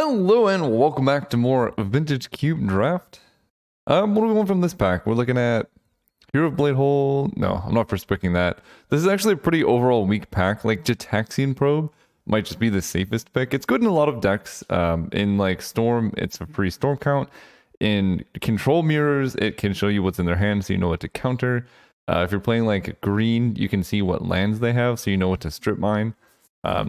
Hello and welcome back to more Vintage Cube Draft. What do we want from this pack? We're looking at Hero of Blade Hole. No, I'm not first picking that. This is actually a pretty overall weak pack. Like Jitaxian Probe might just be the safest pick. It's good in a lot of decks. In like Storm, it's a free Storm count. In Control Mirrors, it can show you what's in their hand so you know what to counter. If you're playing like green, you can see what lands they have so you know what to strip mine.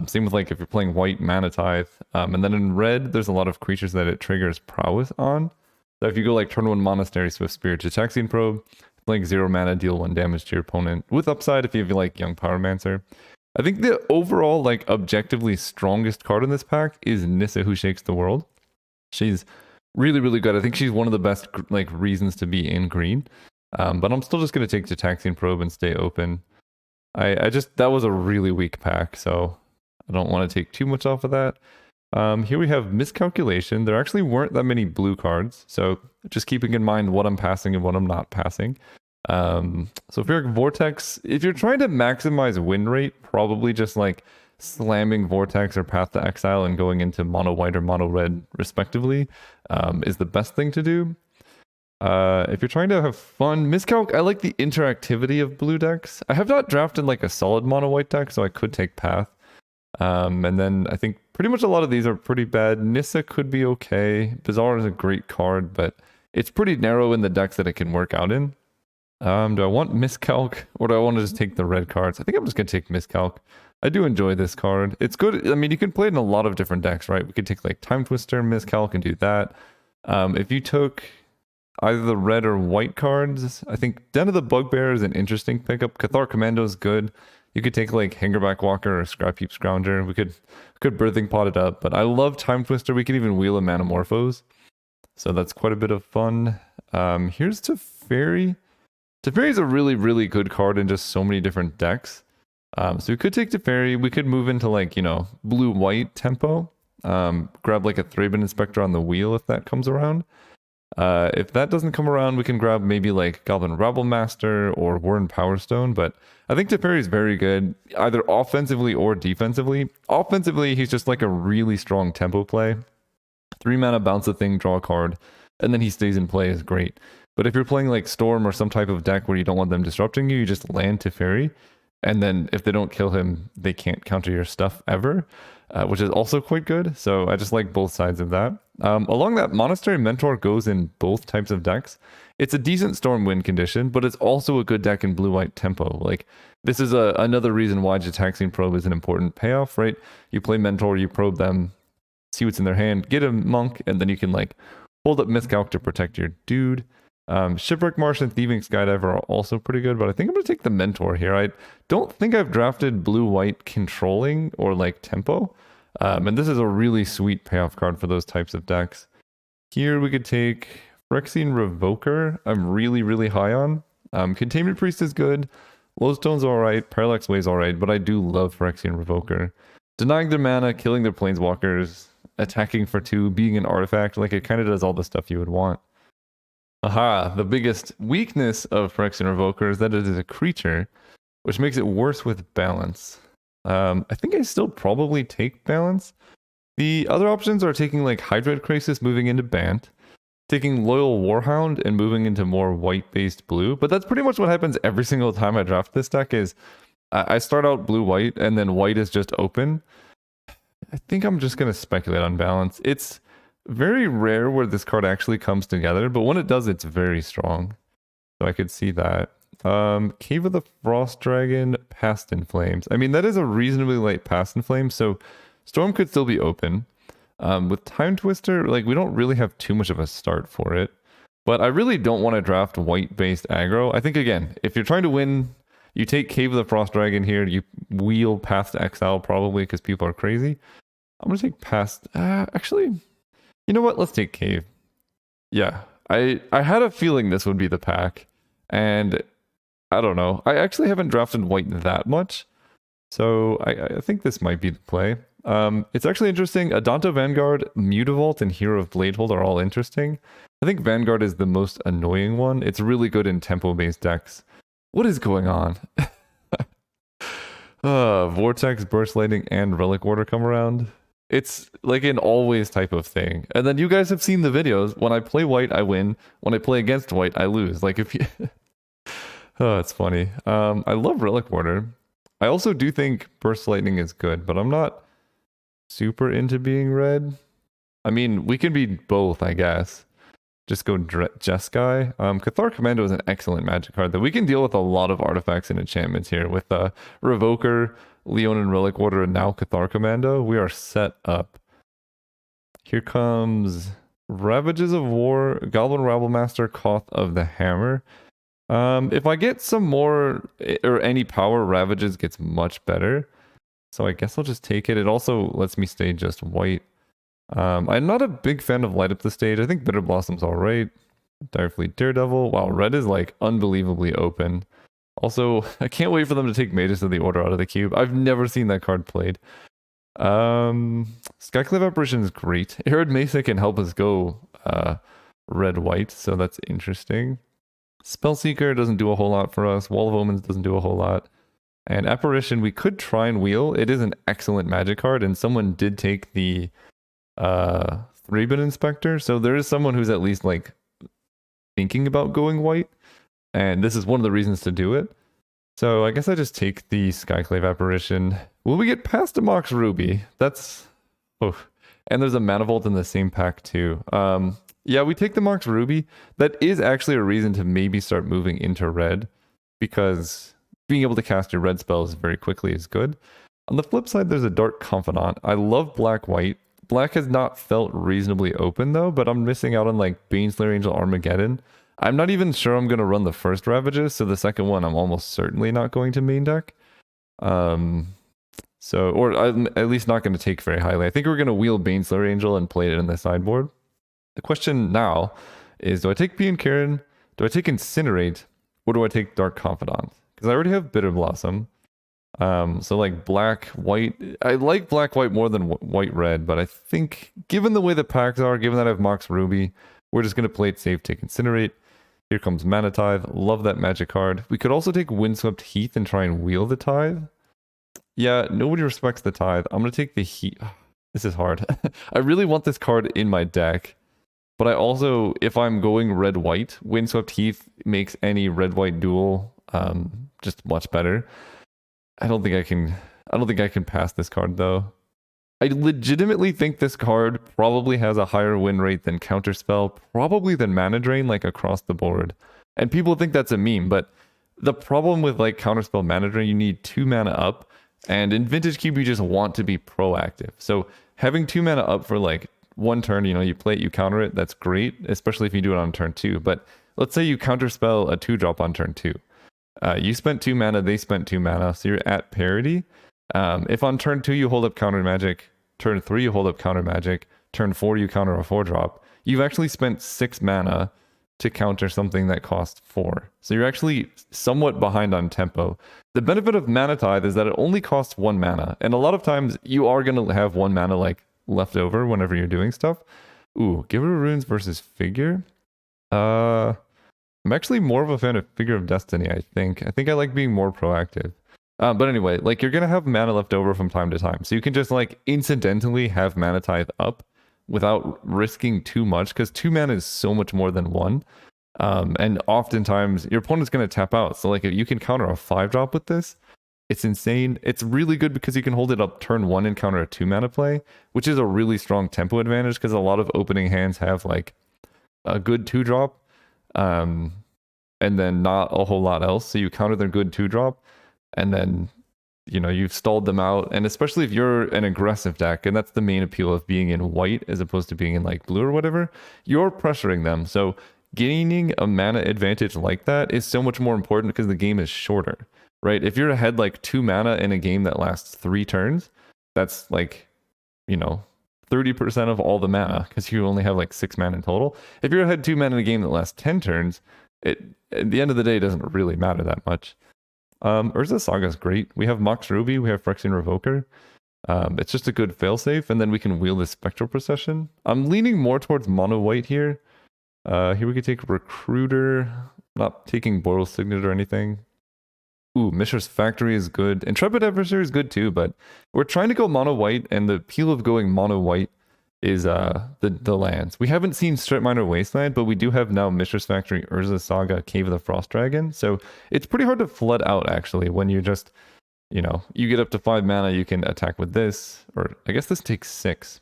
Same with like if you're playing white, Mana Tithe. And then in red, there's a lot of creatures that it triggers prowess on. So if you go like turn 1 Monastery, Swift Spirit, Jitaxian Probe, like 0 mana, deal 1 damage to your opponent. With upside if you have like Young Pyromancer. I think the overall like objectively strongest card in this pack is Nissa Who Shakes the World. She's really, really good. I think she's one of the best like reasons to be in green. But I'm still just going to take Jitaxian Probe and stay open. I just, that was a really weak pack, so I don't want to take too much off of that. Here we have Miscalculation. There actually weren't that many blue cards, so just keeping in mind what I'm passing and what I'm not passing. So Ferric Vortex, if you're trying to maximize win rate, probably just like slamming Vortex or Path to Exile and going into mono white or mono red respectively is the best thing to do. If you're trying to have fun, Miscalc, I like the interactivity of blue decks. I have not drafted like a solid mono white deck, so I could take Path. And then I think pretty much a lot of these are pretty bad. Nissa could be okay. Bazaar is a great card, but it's pretty narrow in the decks that it can work out in. Do I want Miscalc or do I want to just take the red cards? I think I'm just going to take Miscalc. I do enjoy this card. It's good. I mean, you can play it in a lot of different decks, right? We could take like Time Twister, Miscalc, and do that. If you took either the red or white cards, I think Den of the Bugbear is an interesting pickup. Cathar Commando is good. You could take like Hangerback Walker or Scrap Heap Scrounger. We could Birthing Pot it up, but I love Time Twister. We could even wheel a Manamorphose. So that's quite a bit of fun. Here's Teferi. Teferi is a really, really good card in just so many different decks. So we could take Teferi. We could move into like, blue-white tempo. Grab like a Thraben Inspector on the wheel if that comes around. If that doesn't come around, we can grab maybe like Goblin Rabble Master or Warren Powerstone, but I think Teferi is very good, either offensively or defensively. Offensively, he's just like a really strong tempo play. 3 mana, bounce a thing, draw a card, and then he stays in play is great. But if you're playing like Storm or some type of deck where you don't want them disrupting you, you just land Teferi, and then if they don't kill him, they can't counter your stuff ever, which is also quite good. So I just like both sides of that. Along that, Monastery Mentor goes in both types of decks. It's a decent Storm win condition, but it's also a good deck in blue-white tempo. Like, this is another reason why Jitaxian Probe is an important payoff, right? You play Mentor, you probe them, see what's in their hand, get a Monk, and then you can like hold up Miscalc to protect your dude. Shipwreck Marsh and Thieving Skydiver are also pretty good, but I think I'm going to take the Mentor here. I don't think I've drafted blue-white controlling or like tempo, and this is a really sweet payoff card for those types of decks. Here we could take Phyrexian Revoker. I'm really, really high on. Containment Priest is good. Lowstone's alright. Parallax Way's alright, but I do love Phyrexian Revoker. Denying their mana, killing their planeswalkers, attacking for 2, being an artifact, like it kind of does all the stuff you would want. Aha, the biggest weakness of Phyrexian Revoker is that it is a creature, which makes it worse with balance. I think I still probably take balance. The other options are taking like Hydroid Crisis, moving into Bant, taking Loyal Warhound and moving into more white-based blue. But that's pretty much what happens every single time I draft this deck is I start out blue-white and then white is just open. I think I'm just going to speculate on balance. It's very rare where this card actually comes together, but when it does, it's very strong. So I could see that. Cave of the Frost Dragon, Past in Flames. I mean, that is a reasonably light Past in Flames, so Storm could still be open. With Time Twister, like we don't really have too much of a start for it, but I really don't want to draft white-based aggro. I think, again, if you're trying to win, you take Cave of the Frost Dragon here, you wheel Path to Exile probably because people are crazy. I'm going to take Past... actually... You know what? Let's take Cave. Yeah, I had a feeling this would be the pack, and I don't know. I actually haven't drafted white that much, so I think this might be the play. It's actually interesting. Adanto Vanguard, Mutavault, and Hero of Bladehold are all interesting. I think Vanguard is the most annoying one. It's really good in tempo-based decks. What is going on? Vortex, Burst Lightning, and Relic Order come around. It's like an always type of thing. And then you guys have seen the videos. When I play white, I win. When I play against white, I lose. Like if you oh, it's funny. I love Relic Warder. I also do think Burst Lightning is good, but I'm not super into being red. I mean, we can be both, I guess. Just go Jeskai. Cathar Commando is an excellent magic card that we can deal with a lot of artifacts and enchantments here with Revoker, Leonin Relic Warder, and now Cathar Commando. We are set up. Here comes Ravages of War, Goblin Rabblemaster, Koth of the Hammer. If I get some more or any power, Ravages gets much better. So I guess I'll just take it. It also lets me stay just white. I'm not a big fan of Light Up the Stage. I think Bitter Blossom's alright. Direfleet Daredevil. Wow, red is like unbelievably open. Also, I can't wait for them to take Magus of the Order out of the cube. I've never seen that card played. Skyclave Apparition is great. Arid Mesa can help us go red-white, so that's interesting. Spellseeker doesn't do a whole lot for us. Wall of Omens doesn't do a whole lot. And Apparition, we could try and wheel. It is an excellent magic card, and someone did take the 3-bit Inspector, so there is someone who's at least like thinking about going white, and this is one of the reasons to do it. So I guess I just take the Skyclave Apparition. Will we get past a Mox Ruby? That's and there's a Manifold in the same pack too. Yeah, we take the Mox Ruby. That is actually a reason to maybe start moving into red, because being able to cast your red spells very quickly is good. On the flip side, there's a Dark Confidant. I love black-white. Black has not felt reasonably open though, but I'm missing out on like Baneslayer Angel Armageddon. I'm not even sure I'm going to run the first Ravages, so the second one I'm almost certainly not going to main deck. Or I'm at least not going to take very highly. I think we're going to wheel Baneslayer Angel and play it in the sideboard. The question now is, do I take P and Karen? Do I take Incinerate? Or do I take Dark Confidant? Because I already have Bitter Blossom. So like black, white, I like black, white more than white, red, but I think given the way the packs are, given that I have Mox Ruby, we're just going to play it safe, take Incinerate. Here comes Mana Tithe. Love that magic card. We could also take Windswept Heath and try and wheel the Tithe. Yeah, nobody respects the Tithe. I'm going to take the Heath. This is hard. I really want this card in my deck, but I also, if I'm going red-white, Windswept Heath makes any red-white duel just much better. I don't think I can pass this card though. I legitimately think this card probably has a higher win rate than Counterspell, probably than Mana Drain, like across the board. And people think that's a meme, but the problem with like Counterspell Mana Drain, you need 2 mana up, and in Vintage Cube you just want to be proactive. So having 2 mana up for like one turn, you play it, you counter it, that's great, especially if you do it on turn 2. But let's say you Counterspell a 2-drop on turn 2. You spent 2 mana, they spent 2 mana, so you're at parity. If on turn 2 you hold up counter magic, turn 3 you hold up counter magic, turn 4 you counter a 4-drop, you've actually spent 6 mana to counter something that costs 4. So you're actually somewhat behind on tempo. The benefit of Mana Tithe is that it only costs 1 mana, and a lot of times you are going to have 1 mana like left over whenever you're doing stuff. Ooh, Giver of Runes versus Figure. I'm actually more of a fan of Figure of Destiny, I think. I think I like being more proactive. But anyway, like you're going to have mana left over from time to time. So you can just like incidentally have Mana Tithe up without risking too much, because 2 mana is so much more than 1. And oftentimes your opponent's going to tap out. So like if you can counter a 5-drop with this, it's insane. It's really good because you can hold it up turn 1 and counter a 2 mana play, which is a really strong tempo advantage because a lot of opening hands have like a good 2-drop. And then not a whole lot else. So you counter their good 2-drop, and then you've stalled them out. And especially if you're an aggressive deck, and that's the main appeal of being in white as opposed to being in like blue or whatever, you're pressuring them. So gaining a mana advantage like that is so much more important because the game is shorter, right? If you're ahead like 2 mana in a game that lasts 3 turns, that's like 30% of all the mana, because you only have like 6 mana in total. If you're ahead 2 mana in a game that lasts 10 turns, it at the end of the day doesn't really matter that much. Urza Saga is great. We have Mox Ruby, we have Phyrexian Revoker. It's just a good failsafe, and then we can wheel this Spectral Procession. I'm leaning more towards mono white here. Here we could take Recruiter, not taking Boral Signet or anything. Ooh, Mishra's Factory is good. Intrepid Adversary is good too, but we're trying to go mono white, and the appeal of going mono white is the lands. We haven't seen Strip Miner Wasteland, but we do have now Mishra's Factory, Urza Saga, Cave of the Frost Dragon. So it's pretty hard to flood out actually when you're just, you know, you get up to 5 mana, you can attack with this, or I guess this takes 6.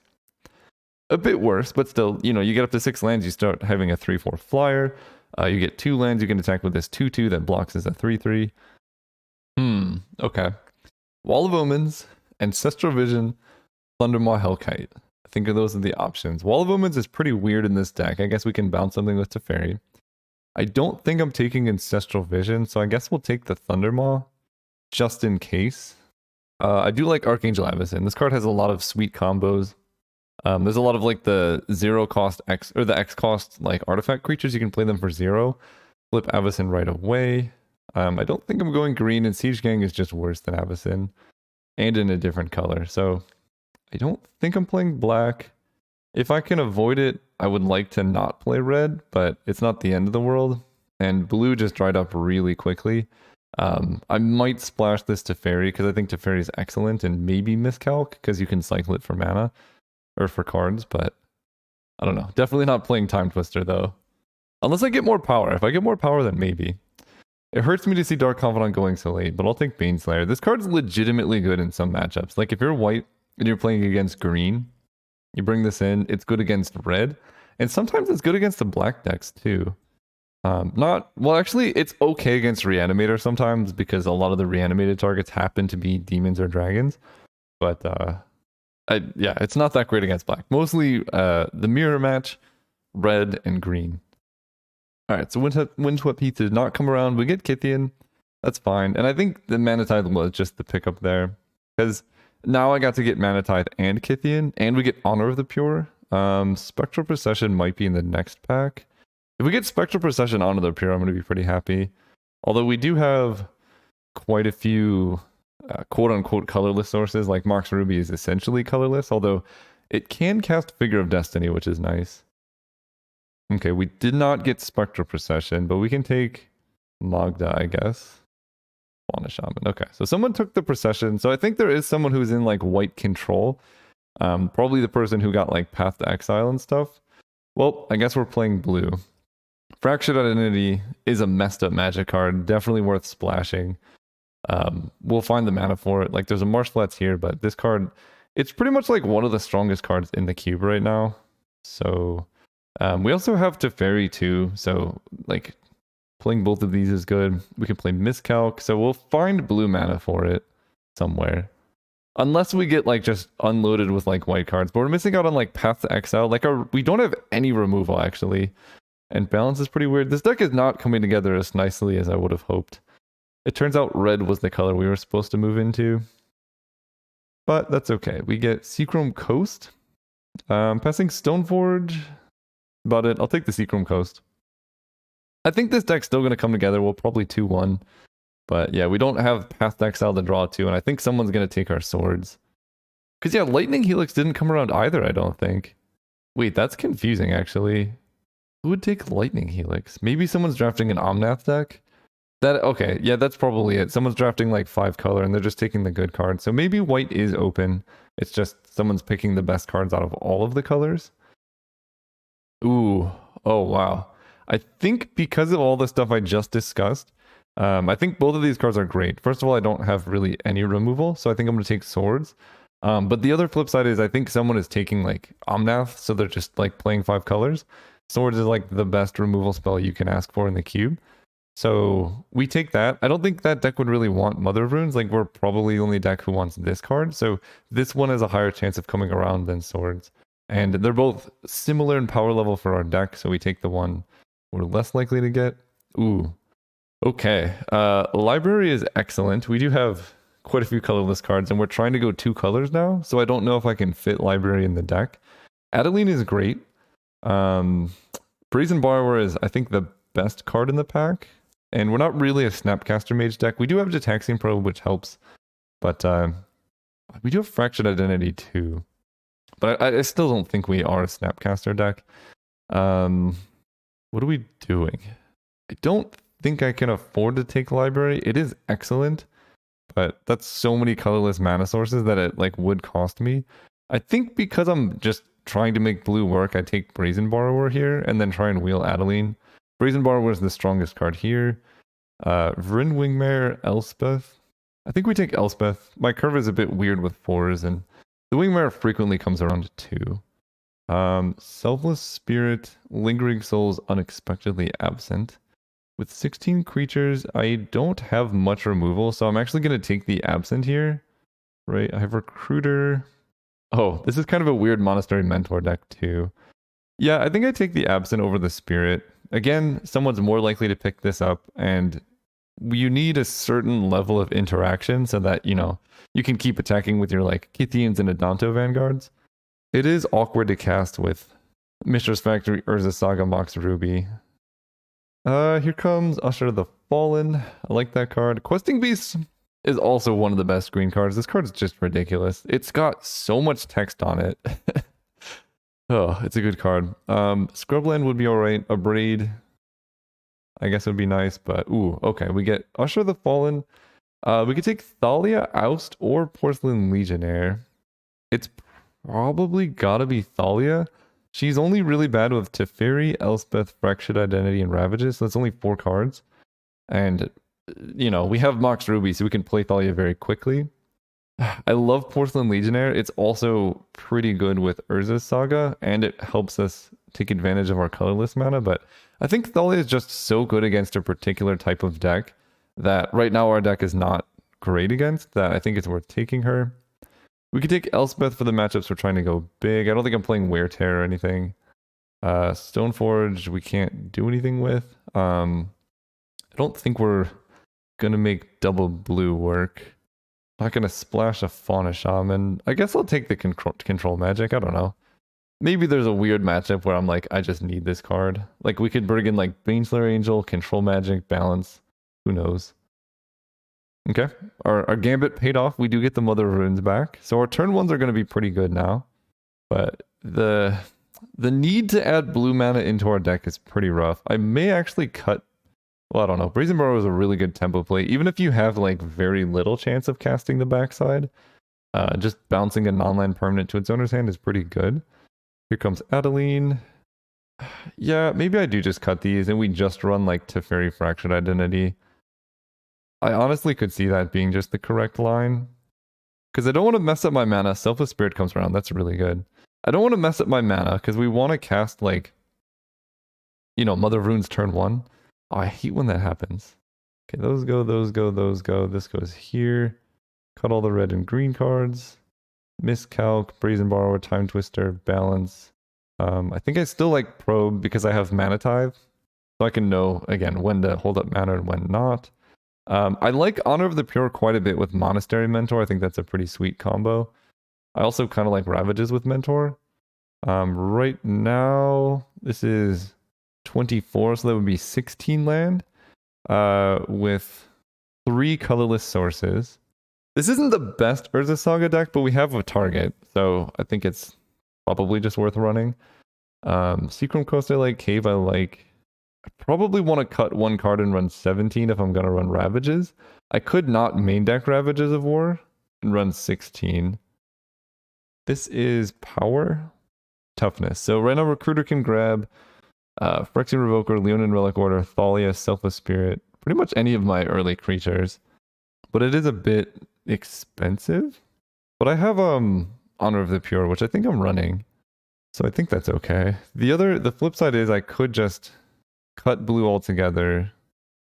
A bit worse, but still, you know, you get up to 6 lands, you start having a 3/4 flyer. You get 2 lands, you can attack with this 2/2 that blocks as a 3/3. Okay. Wall of Omens, Ancestral Vision, Thundermaw Hellkite. I think those are the options. Wall of Omens is pretty weird in this deck. I guess we can bounce something with Teferi. I don't think I'm taking Ancestral Vision, so I guess we'll take the Thundermaw just in case. I do like Archangel Avacyn. This card has a lot of sweet combos. There's a lot of like the 0 cost X or the X cost like artifact creatures. You can play them for 0. Flip Avacyn right away. I don't think I'm going green, and Siege Gang is just worse than Avacyn and in a different color. So I don't think I'm playing black. If I can avoid it, I would like to not play red, but it's not the end of the world. And blue just dried up really quickly. I might splash this Teferi because I think Teferi is excellent, and maybe Miscalc because you can cycle it for mana or for cards, but I don't know. Definitely not playing Time Twister though. Unless I get more power. If I get more power, then maybe. It hurts me to see Dark Confidant going so late, but I'll take Baneslayer. This card's legitimately good in some matchups. Like if you're white and you're playing against green, you bring this in, it's good against red, and sometimes it's good against the black decks too. Actually, it's okay against Reanimator sometimes because a lot of the reanimated targets happen to be demons or dragons. But yeah, it's not that great against black. Mostly the mirror match, red and green. All right, so Windswept Heath did not come around. We get Kythian. That's fine. And I think the Mana Tithe was just the pickup there. Because now I got to get Mana Tithe and Kythian, and we get Honor of the Pure. Spectral Procession might be in the next pack. If we get Spectral Procession Honor of the Pure, I'm going to be pretty happy. Although we do have quite a few quote-unquote colorless sources. Like Mox Ruby is essentially colorless, although it can cast Figure of Destiny, which is nice. Okay, we did not get Spectral Procession, but we can take Magda, I guess. Fauna Shaman. Okay, so someone took the Procession. So I think there is someone who's in like white control. Probably the person who got like Path to Exile and stuff. Well, I guess we're playing blue. Fractured Identity is a messed up magic card. Definitely worth splashing. We'll find the mana for it. Like there's a Marshflats here, but this card, it's pretty much like one of the strongest cards in the cube right now. So we also have Teferi too, so like playing both of these is good. We can play Miscalc, so we'll find blue mana for it somewhere. Unless we get like just unloaded with like white cards, but we're missing out on like Path to Exile. Like we don't have any removal actually, and balance is pretty weird. This deck is not coming together as nicely as I would have hoped. It turns out red was the color we were supposed to move into, but that's okay. We get Seachrome Coast, passing Stoneforge. About it. I'll take the Seachrome Coast. I think this deck's still going to come together. We'll probably 2-1. But yeah, we don't have Path to Exile to draw to, and I think someone's going to take our swords. Because yeah, Lightning Helix didn't come around either, I don't think. Wait, that's confusing actually. Who would take Lightning Helix? Maybe someone's drafting an Omnath deck? Okay, yeah, that's probably it. Someone's drafting like 5 color and they're just taking the good cards. So maybe white is open. It's just someone's picking the best cards out of all of the colors. Ooh, oh wow. I think because of all the stuff I just discussed, I think both of these cards are great. First of all, I don't have really any removal, so I think I'm going to take swords. But the other flip side is I think someone is taking like Omnath, so they're just like playing 5 colors. Swords is like the best removal spell you can ask for in the cube. So we take that. I don't think that deck would really want Mother of Runes. Like we're probably the only deck who wants this card. So this one has a higher chance of coming around than swords. And they're both similar in power level for our deck, so we take the one we're less likely to get. Ooh. Okay. Library is excellent. We do have quite a few colorless cards, and we're trying to go 2 colors now, so I don't know if I can fit Library in the deck. Adeline is great. Brazen Borrower is, I think, the best card in the pack, and we're not really a Snapcaster Mage deck. We do have Gitaxian Probe, which helps, but we do have Fractured Identity too. But I still don't think we are a Snapcaster deck. What are we doing? I don't think I can afford to take library. It is excellent, but that's so many colorless mana sources that it like would cost me. I think because I'm just trying to make blue work, I take Brazen Borrower here and then try and wheel Adeline. Brazen Borrower is the strongest card here. Vryn Wingmare, Elspeth. I think we take Elspeth. My curve is a bit weird with 4s, and the Wingmare frequently comes around to 2. Selfless Spirit, Lingering Souls, unexpectedly absent. With 16 creatures, I don't have much removal, so I'm actually going to take the absent here. Right, I have Recruiter. Oh, this is kind of a weird Monastery Mentor deck too. Yeah, I think I take the absent over the Spirit. Again, someone's more likely to pick this up, and you need a certain level of interaction so that, you know, you can keep attacking with your like Kithians and Adanto Vanguards. It is awkward to cast with Mishra's Factory, Urza Saga, Mox Ruby. Here comes Usher of the Fallen. I like that card. Questing Beast is also one of the best green cards. This card's just ridiculous. It's got so much text on it. Oh, it's a good card. Scrubland would be alright. A Braid, I guess it would be nice, but ooh, okay. We get Usher of the Fallen. We could take Thalia, Oust, or Porcelain Legionnaire. It's probably gotta be Thalia. She's only really bad with Teferi, Elspeth, Fractured Identity, and Ravages, so that's only 4 cards. And, you know, we have Mox Ruby, so we can play Thalia very quickly. I love Porcelain Legionnaire. It's also pretty good with Urza's Saga, and it helps us take advantage of our colorless mana, but I think Thalia is just so good against a particular type of deck that right now our deck is not great against, that I think it's worth taking her. We could take Elspeth for the matchups we're trying to go big. I don't think I'm playing Wear Tear or anything. Stoneforge we can't do anything with. I don't think we're gonna make double blue work. Not gonna splash a Fauna Shaman. I guess I'll take the control magic. I don't know. Maybe there's a weird matchup where I'm like, I just need this card. Like we could bring in like Baneslayer Angel, control magic, balance. Who knows? Okay, our Gambit paid off. We do get the Mother of Runes back. So our turn 1s are going to be pretty good now. But the need to add blue mana into our deck is pretty rough. I may actually cut... Well, I don't know. Brazen Borrower is a really good tempo play. Even if you have like very little chance of casting the backside, just bouncing a non-land permanent to its owner's hand is pretty good. Here comes Adeline. Yeah, maybe I do just cut these and we just run like Teferi Fractured Identity. I honestly could see that being just the correct line. Because I don't want to mess up my mana. Selfless Spirit comes around. That's really good. I don't want to mess up my mana because we want to cast like, you know, Mother of Runes turn 1. Oh, I hate when that happens. Okay, those go, those go, those go. This goes here. Cut all the red and green cards. Miscalc, Brazen Borrower, Time Twister, Balance. I think I still like Probe because I have Mana Tithe. So I can know, again, when to hold up mana and when not. I like Honor of the Pure quite a bit with Monastery Mentor. I think that's a pretty sweet combo. I also kind of like Ravages with Mentor. Right now, this is 24, so that would be 16 land with 3 colorless sources. This isn't the best Urza Saga deck, but we have a target, so I think it's probably just worth running. Seachrome Coast I like, Cave I like. I probably want to cut 1 card and run 17 if I'm going to run Ravages. I could not main deck Ravages of War and run 16. This is Power, Toughness. So right now Recruiter can grab Phyrexian Revoker, Leonin Relic Order, Thalia, Selfless Spirit, pretty much any of my early creatures. But it is a bit expensive. But I have Honor of the Pure, which I think I'm running. So I think that's okay. The flip side is I could just cut blue altogether,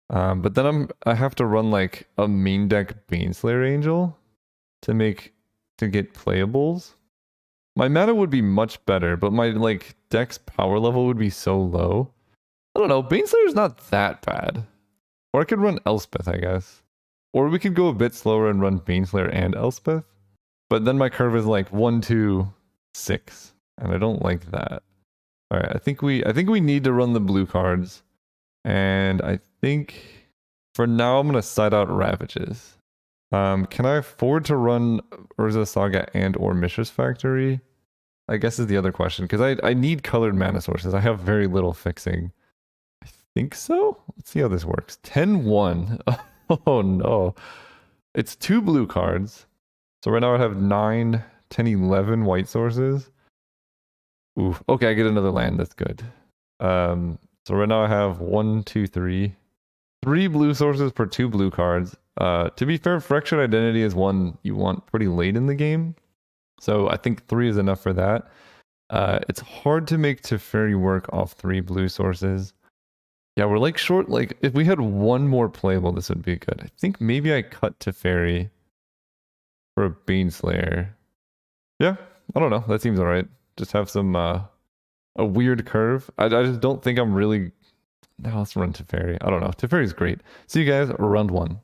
but then I have to run like a main deck Baneslayer Angel to get playables. My mana would be much better, but my like deck's power level would be so low. I don't know, Baneslayer's not that bad. Or I could run Elspeth, I guess. Or we could go a bit slower and run Baneslayer and Elspeth. But then my curve is like 1, 2, 6, and I don't like that. All right, I think we need to run the blue cards, and I think for now I'm gonna side out Ravages. Can I afford to run Urza Saga and or Mishra's Factory? I guess is the other question because I need colored mana sources. I have very little fixing. I think so. Let's see how this works. 10-1. Oh no. It's 2 blue cards. So right now I have 9, 10, 11 white sources. Oof. Okay, I get another land. That's good. So right now I have 1, 2, 3. 3 blue sources per 2 blue cards. To be fair, Fractured Identity is one you want pretty late in the game. So I think 3 is enough for that. It's hard to make Teferi work off 3 blue sources. Yeah, we're like short. Like, if we had one more playable, this would be good. I think maybe I cut Teferi for a Baneslayer. Yeah, I don't know. That seems alright. Just have some, a weird curve. I just don't think I'm really... Now let's run Teferi. I don't know. Teferi's great. See you guys, round 1.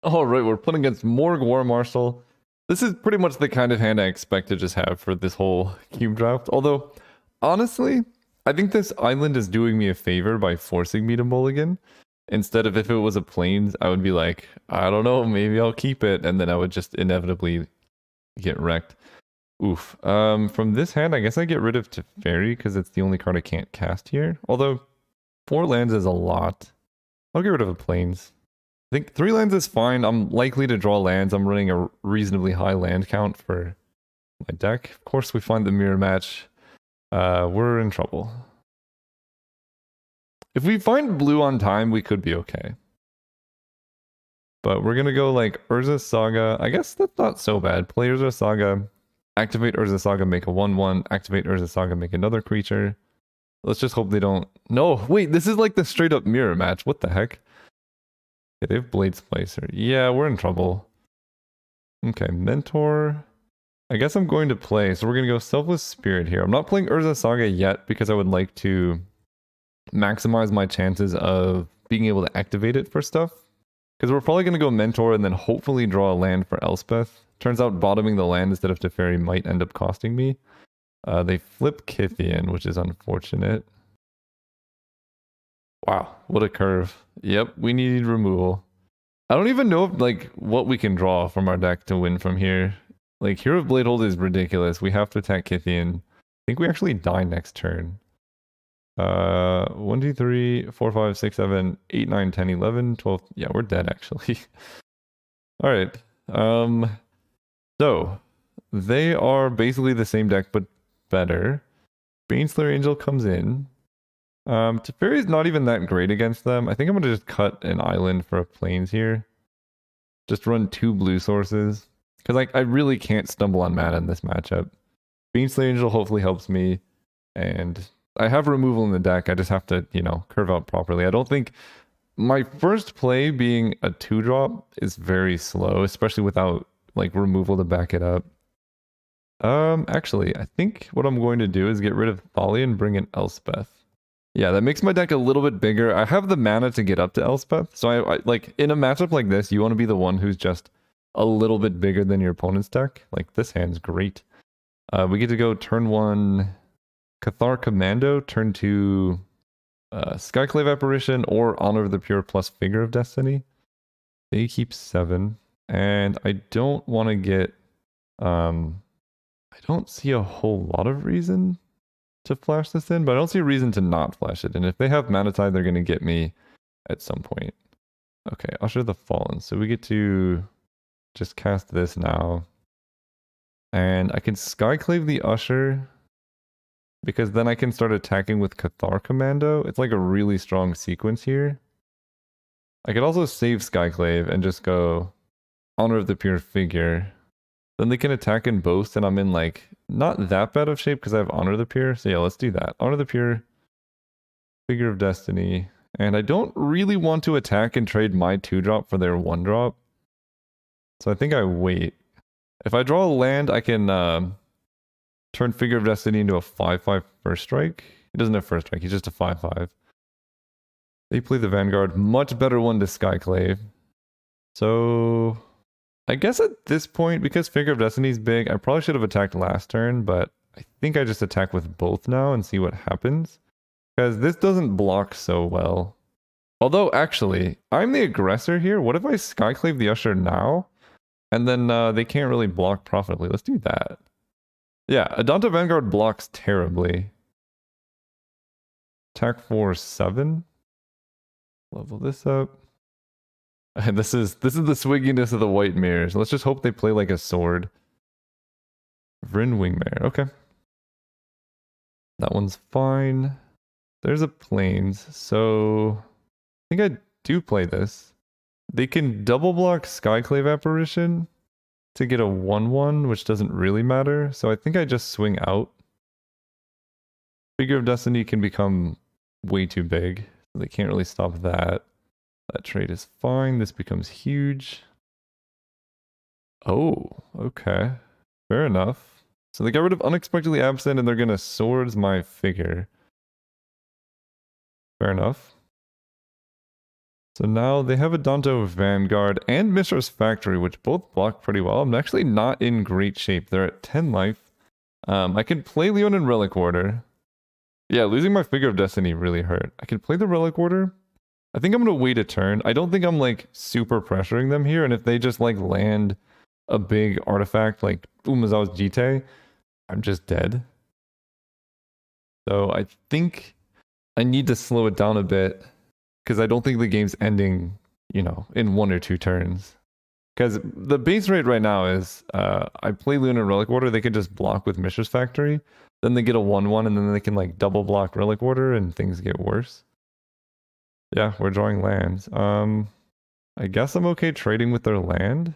Alright, we're playing against Morg War Marshal. This is pretty much the kind of hand I expect to just have for this whole cube draft. Although, honestly, I think this island is doing me a favor by forcing me to mulligan. Instead of if it was a plains, I would be like, I don't know, maybe I'll keep it, and then I would just inevitably get wrecked. Oof. From this hand, I guess I get rid of Teferi because it's the only card I can't cast here. Although 4 lands is a lot. I'll get rid of a plains. I think 3 lands is fine. I'm likely to draw lands. I'm running a reasonably high land count for my deck. Of course, we find the mirror match. We're in trouble. If we find blue on time, we could be okay. But we're gonna go like Urza Saga. I guess that's not so bad. Play Urza Saga, activate Urza Saga, make a 1/1, activate Urza Saga, make another creature. Let's just hope they don't... No, wait, this is like the straight up mirror match. What the heck? Okay, they have Blade Splicer. Yeah, we're in trouble. Okay, Mentor. I guess I'm going to play. So we're going to go Selfless Spirit here. I'm not playing Urza Saga yet because I would like to maximize my chances of being able to activate it for stuff. Because we're probably going to go Mentor and then hopefully draw a land for Elspeth. Turns out bottoming the land instead of Teferi might end up costing me. They flip Kithian, which is unfortunate. Wow, what a curve. Yep, we need removal. I don't even know if, like, what we can draw from our deck to win from here. Like, Hero of Bladehold is ridiculous. We have to attack Kithian. I think we actually die next turn. 1, 2, 3, 4, 5, 6, 7, 8, 9, 10, 11, 12. Yeah, we're dead, actually. Alright. So, they are basically the same deck, but better. Baneslayer Angel comes in. Teferi is not even that great against them. I think I'm going to just cut an island for a plains here. Just run 2 blue sources. Because like, I really can't stumble on mana in this matchup. Baneslayer Angel hopefully helps me. And I have removal in the deck. I just have to, you know, curve out properly. I don't think... My first play being a 2-drop is very slow. Especially without like removal to back it up. Actually, I think what I'm going to do is get rid of Thalia and bring in Elspeth. Yeah, that makes my deck a little bit bigger. I have the mana to get up to Elspeth. So I like in a matchup like this, you want to be the one who's just a little bit bigger than your opponent's deck. Like this hand's great. We get to go turn 1 Cathar Commando, turn 2 Skyclave Apparition, or Honor of the Pure plus Figure of Destiny. They keep 7. And I don't want to get... I don't see a whole lot of reason to flash this in, but I don't see a reason to not flash it. And if they have Mana Tide, they're going to get me at some point. Okay, Usher the Fallen. So we get to just cast this now. And I can Skyclave the Usher, because then I can start attacking with Cathar Commando. It's like a really strong sequence here. I could also save Skyclave and just go Honor of the Pure Figure. Then they can attack in both, and I'm in like not that bad of shape because I have Honor the Pure. So yeah, let's do that. Honor the Pure, Figure of Destiny. And I don't really want to attack and trade my 2-drop for their 1-drop. So I think I wait. If I draw a land, I can turn Figure of Destiny into a 5/5 first strike. He doesn't have first strike, he's just a 5/5. They play the Vanguard. Much better one to Skyclave. So... I guess at this point, because Figure of Destiny is big, I probably should have attacked last turn, but I think I just attack with both now and see what happens. Because this doesn't block so well. Although, actually, I'm the aggressor here. What if I Skyclave the Usher now? And then they can't really block profitably. Let's do that. Yeah, Adanta Vanguard blocks terribly. Attack for 7? Level this up. And this is the swigginess of the white mirrors. Let's just hope they play like a sword. Vryn Wingmare. Okay. That one's fine. There's a plains, so I think I do play this. They can double block Skyclave Apparition to get a 1/1, which doesn't really matter. So I think I just swing out. Figure of Destiny can become way too big. So they can't really stop that. That trade is fine. This becomes huge. Oh, okay. Fair enough. So they got rid of Unexpectedly Absent and they're going to swords my figure. Fair enough. So now they have a Danto Vanguard and Mishra's Factory, which both block pretty well. I'm actually not in great shape. They're at 10 life. I can play Leon in Relic Order. Yeah, losing my Figure of Destiny really hurt. I can play the Relic Order. I think I'm going to wait a turn. I don't think I'm like super pressuring them here. And if they just like land a big artifact like Umezawa's Jite, I'm just dead. So I think I need to slow it down a bit because I don't think the game's ending, you know, in 1 or 2 turns. Because the base rate right now is I play Lunar Relic Order, they can just block with Mishra's Factory. Then they get a 1/1 and then they can like double block Relic Order and things get worse. Yeah, we're drawing lands. I guess I'm okay trading with their land.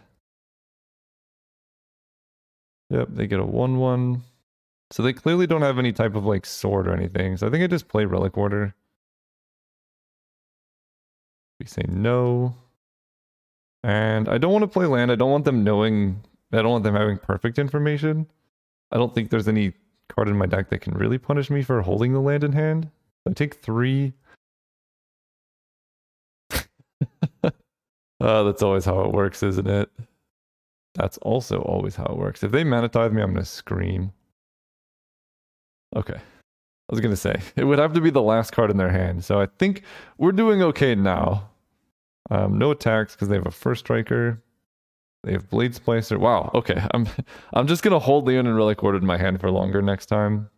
Yep, they get a 1/1. So they clearly don't have any type of like sword or anything. So I think I just play Relic Order. We say no. And I don't want to play land. I don't want them knowing. I don't want them having perfect information. I don't think there's any card in my deck that can really punish me for holding the land in hand. I take 3. That's always how it works, isn't it? That's also always how it works. If they mana tithe me, I'm going to scream. Okay. I was going to say, it would have to be the last card in their hand. So I think we're doing okay now. No attacks because they have a first striker. They have Blade Splicer. Wow, okay. I'm just going to hold Leon and Relic Order in my hand for longer next time.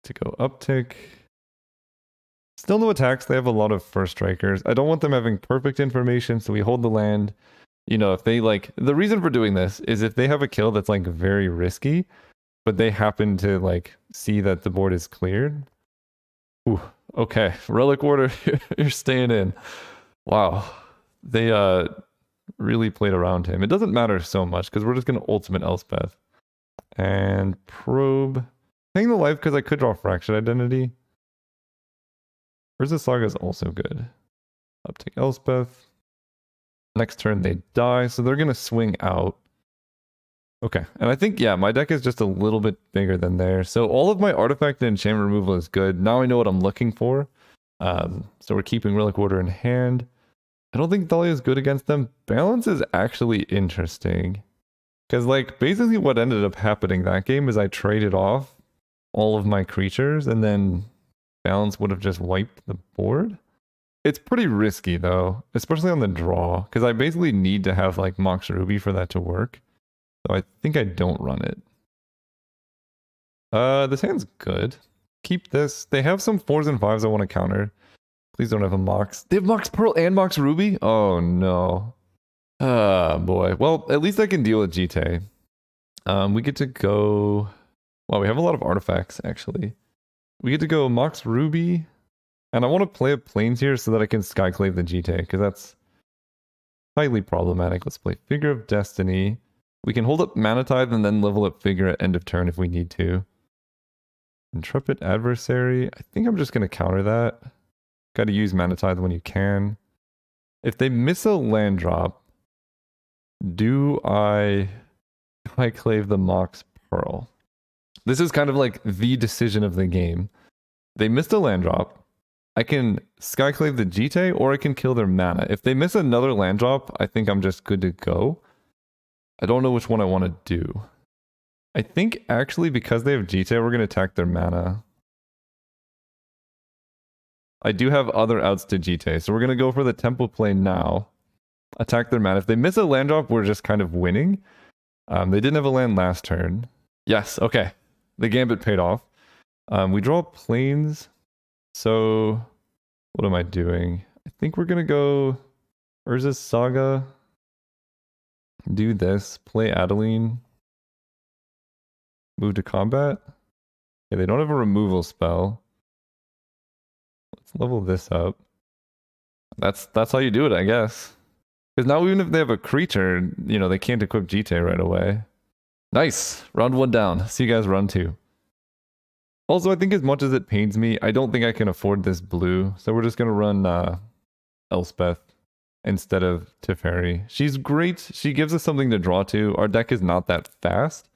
To go uptick. Still no attacks. They have a lot of first strikers. I don't want them having perfect information, so we hold the land. You know, if they like... The reason for doing this is if they have a kill that's like very risky, but they happen to like see that the board is cleared. Ooh, okay. Relic Order, you're staying in. Wow. They really played around him. It doesn't matter so much because we're just going to ultimate Elspeth. And probe. Paying the life because I could draw Fractured Identity. Urza Saga is also good. Uptick Elspeth. Next turn they die, so they're going to swing out. Okay, and I think, yeah, my deck is just a little bit bigger than theirs. So all of my artifact and enchantment removal is good. Now I know what I'm looking for. So we're keeping Relic Order in hand. I don't think Dahlia is good against them. Balance is actually interesting. Because, like, basically what ended up happening that game is I traded off all of my creatures, and then Balance would have just wiped the board. It's pretty risky, though, especially on the draw, because I basically need to have, like, Mox Ruby for that to work. So I think I don't run it. This hand's good. Keep this. They have some 4s and 5s I want to counter. Please don't have a Mox. They have Mox Pearl and Mox Ruby? Oh, no. Ah, boy. Well, at least I can deal with Jite. We get to go... Wow, we have a lot of artifacts, actually. We get to go Mox Ruby. And I want to play a Plains here so that I can Skyclave the Jite, because that's highly problematic. Let's play Figure of Destiny. We can hold up Mana Tithe and then level up Figure at end of turn if we need to. Intrepid Adversary. I think I'm just going to counter that. Got to use Mana Tithe when you can. If they miss a land drop, do I clave the Mox Pearl? This is kind of like the decision of the game. They missed a land drop. I can Skyclave the Jite or I can kill their mana. If they miss another land drop, I think I'm just good to go. I don't know which one I want to do. I think actually because they have Jite, we're going to attack their mana. I do have other outs to Jite, so we're going to go for the Temple play now. Attack their mana. If they miss a land drop, we're just kind of winning. They didn't have a land last turn. Yes, okay. The Gambit paid off. We draw Plains. So What am I doing? I think we're gonna go Urza's Saga. Do this. Play Adeline. Move to combat. Okay, they don't have a removal spell. Let's level this up. That's how you do it, I guess. Because now even if they have a creature, you know, they can't equip GT right away. Nice. Round 1 down. See you guys round 2. Also, I think as much as it pains me, I don't think I can afford this blue. So we're just going to run Elspeth instead of Teferi. She's great. She gives us something to draw to. Our deck is not that fast.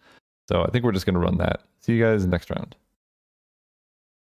So I think we're just going to run that. See you guys next round.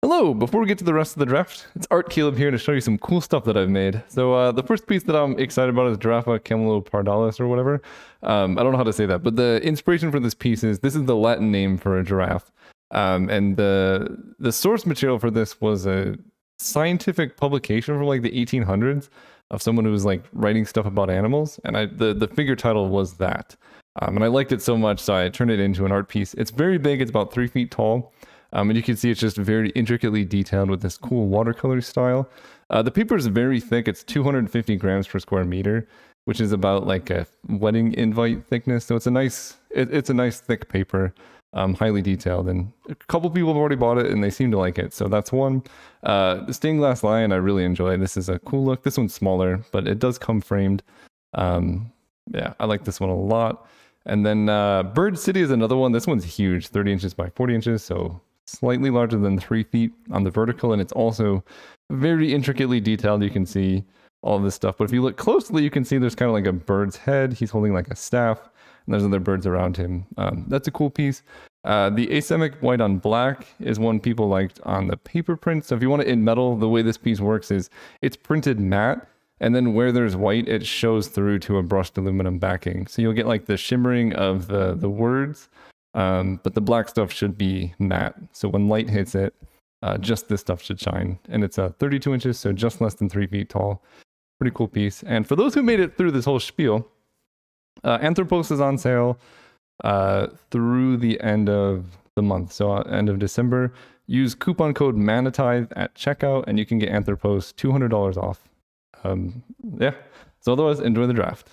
Hello! Before we get to the rest of the draft, it's Art Caleb here to show you some cool stuff that I've made. So the first piece that I'm excited about is Giraffa Camelopardalis or whatever. I don't know how to say that, but the inspiration for this piece is, this is the Latin name for a giraffe. And the source material for this was a scientific publication from like the 1800s of someone who was like writing stuff about animals. And the figure title was that. And I liked it so much, so I turned it into an art piece. It's very big, it's about 3 feet tall. And you can see it's just very intricately detailed with this cool watercolor style. The paper is very thick. It's 250 grams per square meter, which is about like a wedding invite thickness. So it's a nice, it's a nice thick paper, highly detailed. And a couple people have already bought it and they seem to like it. So that's one. The stained glass lion I really enjoy. This is a cool look. This one's smaller, but it does come framed. Yeah, I like this one a lot. And then Bird City is another one. This one's huge, 30 inches by 40 inches. So slightly larger than 3 feet on the vertical, and it's also very intricately detailed. You can see all this stuff, but if you look closely, you can see there's kind of like a bird's head. He's holding like a staff, and there's other birds around him. That's a cool piece. The asemic white on black is one people liked on the paper print. So if you want it in metal, the way this piece works is it's printed matte, and then where there's white, it shows through to a brushed aluminum backing. So you'll get like the shimmering of the words, but the black stuff should be matte. So when light hits it, just this stuff should shine. And it's 32 inches, so just less than 3 feet tall. Pretty cool piece. And for those who made it through this whole spiel, Anthropos is on sale through the end of the month. So end of December. Use coupon code MANATITHE at checkout, and you can get Anthropos $200 off. Yeah. So otherwise, enjoy the draft.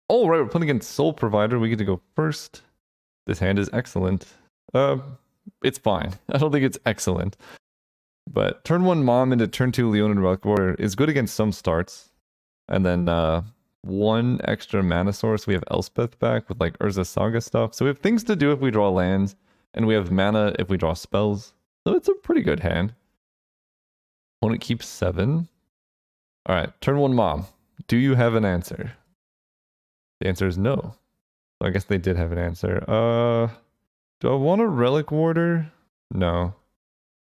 All right, we're playing against Soul Provider. We get to go first. This hand is excellent. It's fine. I don't think it's excellent. But turn 1 Mom into turn 2 Leonin Relic Warrior is good against some starts. And then 1 extra mana source. We have Elspeth back with like Urza Saga stuff. So we have things to do if we draw lands. And we have mana if we draw spells. So it's a pretty good hand. Opponent keeps 7. Alright, turn 1 Mom. Do you have an answer? The answer is no. So I guess they did have an answer. Do I want a Relic Warder? No.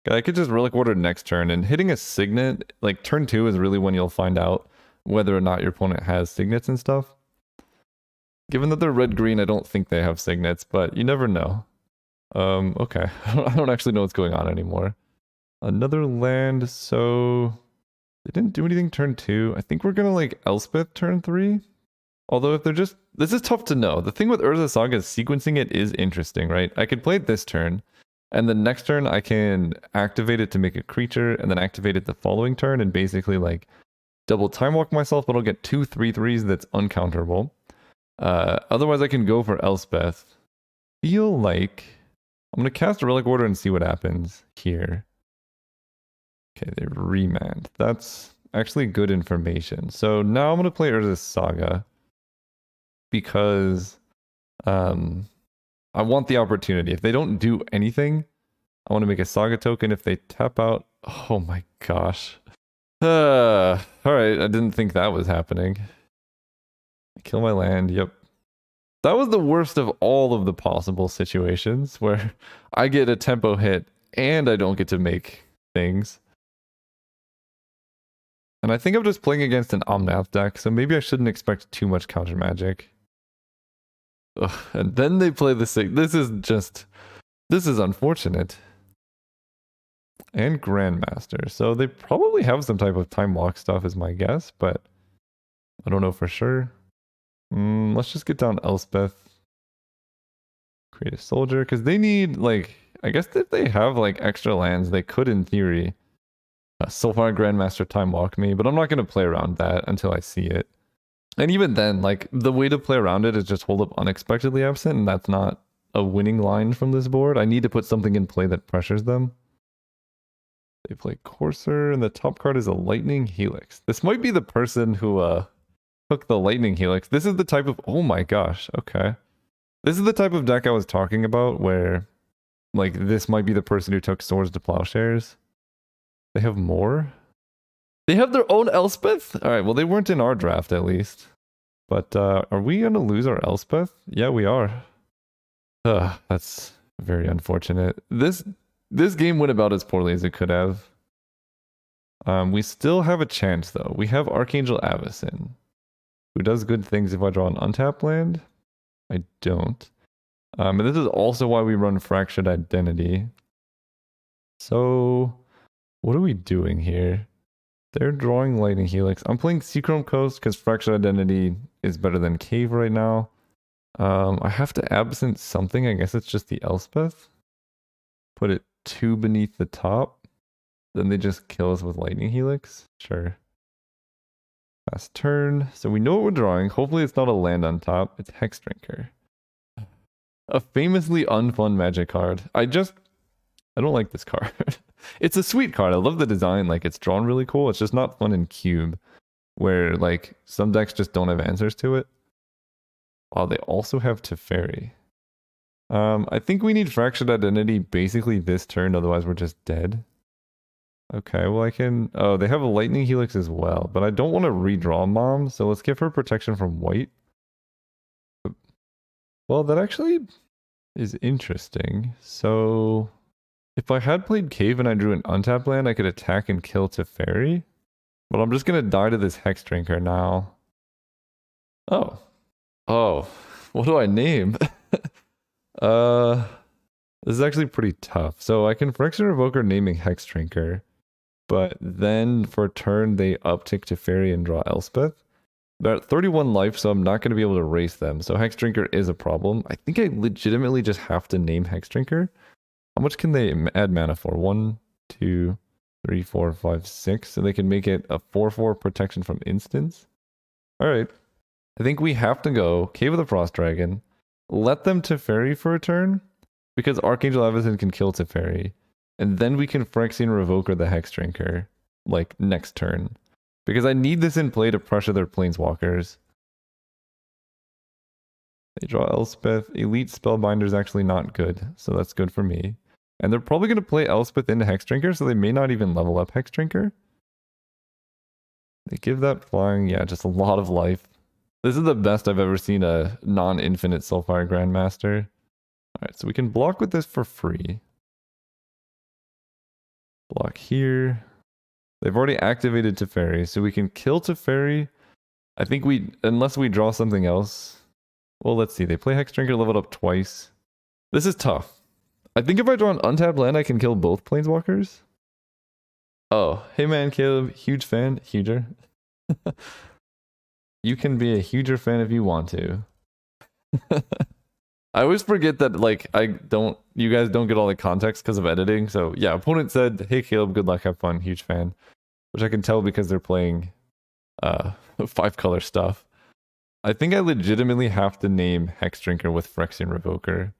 I could just Relic Warder next turn, and hitting a Signet, like turn 2 is really when you'll find out whether or not your opponent has Signets and stuff. Given that they're red-green, I don't think they have Signets, but you never know. Okay. I don't actually know what's going on anymore. Another land, so they didn't do anything turn 2. I think we're gonna like Elspeth turn 3. Although if they're just... This is tough to know. The thing with Urza Saga is sequencing it is interesting, right? I could play it this turn, and the next turn I can activate it to make a creature, and then activate it the following turn, and basically like double time walk myself, but I'll get 2 3/3s that's uncounterable. Otherwise I can go for Elspeth. Feel like... I'm going to cast a Relic Warder and see what happens here. Okay, they remand. That's actually good information. So now I'm going to play Urza's Saga. Because I want the opportunity. If they don't do anything, I want to make a Saga token. If they tap out... Oh my gosh. Alright, I didn't think that was happening. Kill my land, yep. That was the worst of all of the possible situations where I get a tempo hit and I don't get to make things. And I think I'm just playing against an Omnath deck, so maybe I shouldn't expect too much counter magic. Ugh, and then they play the Sig. This is unfortunate. And Grandmaster. So they probably have some type of time walk stuff is my guess, but I don't know for sure. Let's just get down Elspeth. Create a soldier, because they need like, I guess if they have like extra lands, they could in theory Soulfire Grandmaster Time Walk me, but I'm not going to play around that until I see it. And even then, like, the way to play around it is just hold up Unexpectedly Absent, and that's not a winning line from this board. I need to put something in play that pressures them. They play Courser, and the top card is a Lightning Helix. This might be the person who took the Lightning Helix. This is the type of... Oh my gosh, okay. This is the type of deck I was talking about where, like, this might be the person who took Swords to Plowshares. They have more? They have their own Elspeth? Alright, well, they weren't in our draft, at least. But, are we gonna lose our Elspeth? Yeah, we are. That's very unfortunate. This game went about as poorly as it could have. We still have a chance, though. We have Archangel Avacyn, who does good things if I draw an untapped land. I don't. And this is also why we run Fractured Identity. So, what are we doing here? They're drawing Lightning Helix. I'm playing Seachrome Coast because Fractured Identity is better than Cave right now. I have to absent something. I guess it's just the Elspeth. Put it 2 beneath the top. Then they just kill us with Lightning Helix. Sure. Last turn. So we know what we're drawing. Hopefully it's not a land on top. It's Hexdrinker. A famously unfun Magic card. I don't like this card. It's a sweet card. I love the design. Like, it's drawn really cool. It's just not fun in Cube, where, like, some decks just don't have answers to it. Wow, they also have Teferi. I think we need Fractured Identity basically this turn, otherwise we're just dead. Okay, well I can... Oh, they have a Lightning Helix as well, but I don't want to redraw Mom, so let's give her protection from white. Well, that actually is interesting. So, if I had played Cave and I drew an untapped land, I could attack and kill Teferi. But I'm just going to die to this Hexdrinker now. Oh. Oh. What do I name? This is actually pretty tough. So I can Phyrexian Revoker naming Hexdrinker, but then for a turn they uptick Teferi and draw Elspeth. They're at 31 life, so I'm not going to be able to race them. So Hexdrinker is a problem. I think I legitimately just have to name Hexdrinker. How much can they add mana for? 1, 2, 3, 4, 5, 6. So they can make it a 4/4 protection from instants. Alright. I think we have to go Cave of the Frost Dragon. Let them Teferi for a turn, because Archangel Avacyn can kill Teferi. And then we can Phyrexian Revoker the Hexdrinker, like, next turn. Because I need this in play to pressure their Planeswalkers. They draw Elspeth. Elite Spellbinder is actually not good, so that's good for me. And they're probably going to play Elspeth into Hexdrinker, so they may not even level up Hexdrinker. They give that flying, yeah, just a lot of life. This is the best I've ever seen a non-infinite Soulfire Grandmaster. Alright, so we can block with this for free. Block here. They've already activated Teferi, so we can kill Teferi. I think unless we draw something else. Well, let's see. They play Hexdrinker, leveled up twice. This is tough. I think if I draw an untapped land, I can kill both Planeswalkers. Oh, hey man, Caleb, huge fan, huger. You can be a huger fan if you want to. I always forget that, like, you guys don't get all the context because of editing. So yeah, opponent said, hey Caleb, good luck, have fun, huge fan. Which I can tell because they're playing 5-color stuff. I think I legitimately have to name Hexdrinker with Phyrexian Revoker.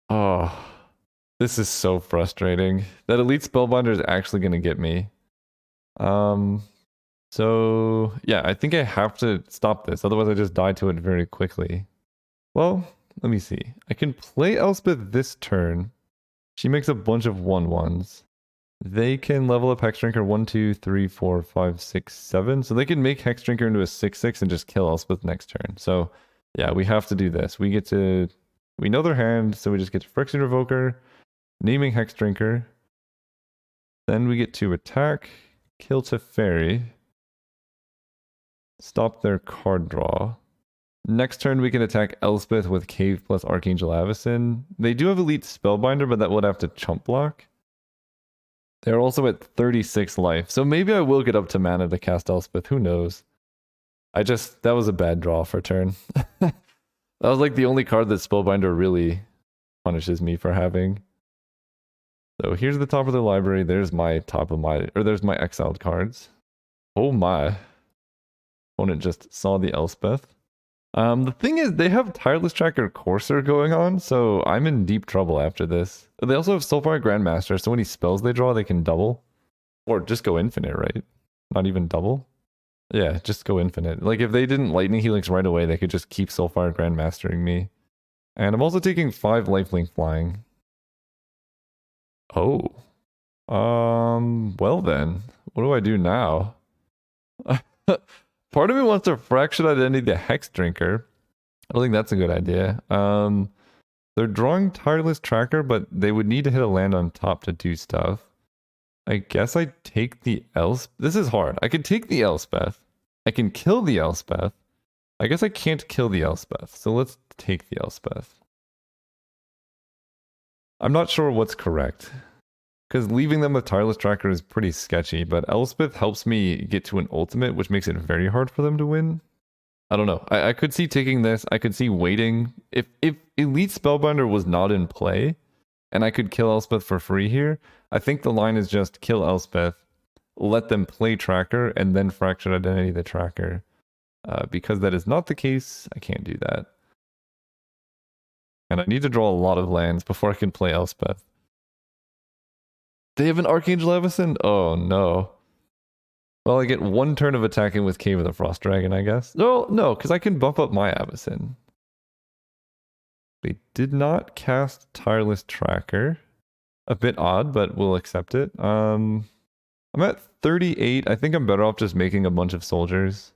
Oh, this is so frustrating. That Elite Spellbinder is actually going to get me. So yeah, I think I have to stop this. Otherwise I just die to it very quickly. Well, let me see. I can play Elspeth this turn. She makes a bunch of 1/1s. They can level up Hexdrinker 1, 2, 3, 4, 5, 6, 7. So they can make Hexdrinker into a 6/6 and just kill Elspeth next turn. So yeah, we have to do this. We know their hand, so we just get to Phyrexian Revoker, naming Hexdrinker. Then we get to attack, kill Teferi, stop their card draw. Next turn we can attack Elspeth with Cave plus Archangel Avacyn. They do have Elite Spellbinder, but that would have to chump block. They're also at 36 life, so maybe I will get up to mana to cast Elspeth, who knows. That was a bad draw for turn. That was like the only card that Spellbinder really punishes me for having. So here's the top of the library. There's my there's my exiled cards. Oh my. Opponent just saw the Elspeth. The thing is, they have Tireless Tracker Courser going on, so I'm in deep trouble after this. They also have Soulfire Grandmaster, so any spells they draw, they can double. Or just go infinite, right? Not even double? Yeah, just go infinite. Like, if they didn't Lightning Helix right away, they could just keep Soulfire Grandmastering me. And I'm also taking 5 lifelink flying. Oh. Well then. What do I do now? Part of me wants to Fractured Identity the Hex Drinker. I don't think that's a good idea. They're drawing Tireless Tracker, but they would need to hit a land on top to do stuff. I guess I take the Elspeth. This is hard. I could take the Elspeth. I can kill the Elspeth. I guess I can't kill the Elspeth. So let's take the Elspeth. I'm not sure what's correct. Because leaving them with Tireless Tracker is pretty sketchy, but Elspeth helps me get to an ultimate, which makes it very hard for them to win. I don't know. I could see taking this. I could see waiting. If Elite Spellbinder was not in play, and I could kill Elspeth for free here, I think the line is just kill Elspeth, let them play Tracker, and then Fractured Identity the Tracker. Because that is not the case, I can't do that. And I need to draw a lot of lands before I can play Elspeth. They have an Archangel Avacyn? Oh no. Well, I get 1 turn of attacking with Cave of the Frost Dragon, I guess. No, because I can buff up my Avacyn. They did not cast Tireless Tracker. A bit odd, but we'll accept it. I'm at 38. I think I'm better off just making a bunch of soldiers.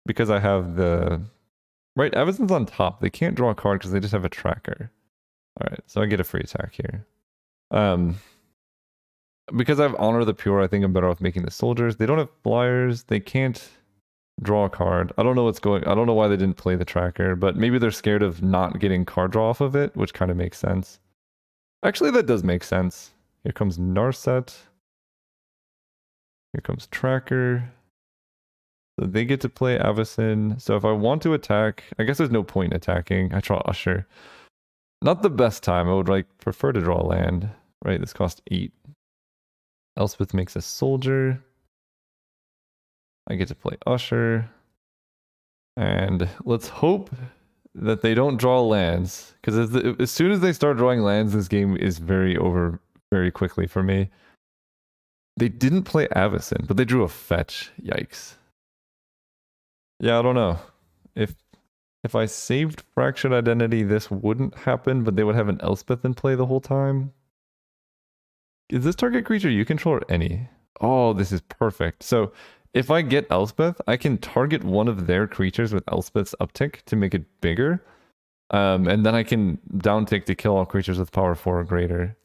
Because I have the... Right, Avacyn's on top. They can't draw a card because they just have a tracker. Alright, so I get a free attack here. Because I have Honor of the Pure, I think I'm better off making the soldiers. They don't have flyers. They can't draw a card. I don't know what's going... I don't know why they didn't play the tracker, but maybe they're scared of not getting card draw off of it, which kind of makes sense. Actually, that does make sense. Here comes Narset. Here comes Tracker. So they get to play Avacyn. So if I want to attack, I guess there's no point in attacking. I draw Usher. Not the best time. I would prefer to draw a land. Right, this costs 8. Elspeth makes a soldier. I get to play Usher. And let's hope that they don't draw lands. Because as soon as they start drawing lands, this game is over very quickly for me. They didn't play Avacyn, but they drew a fetch. Yikes. Yeah, I don't know. If I saved Fractured Identity, this wouldn't happen, but they would have an Elspeth in play the whole time. Is this target creature you control or any? Oh, this is perfect. So if I get Elspeth, I can target one of their creatures with Elspeth's uptick to make it bigger. And then I can downtick to kill all creatures with power 4 or greater.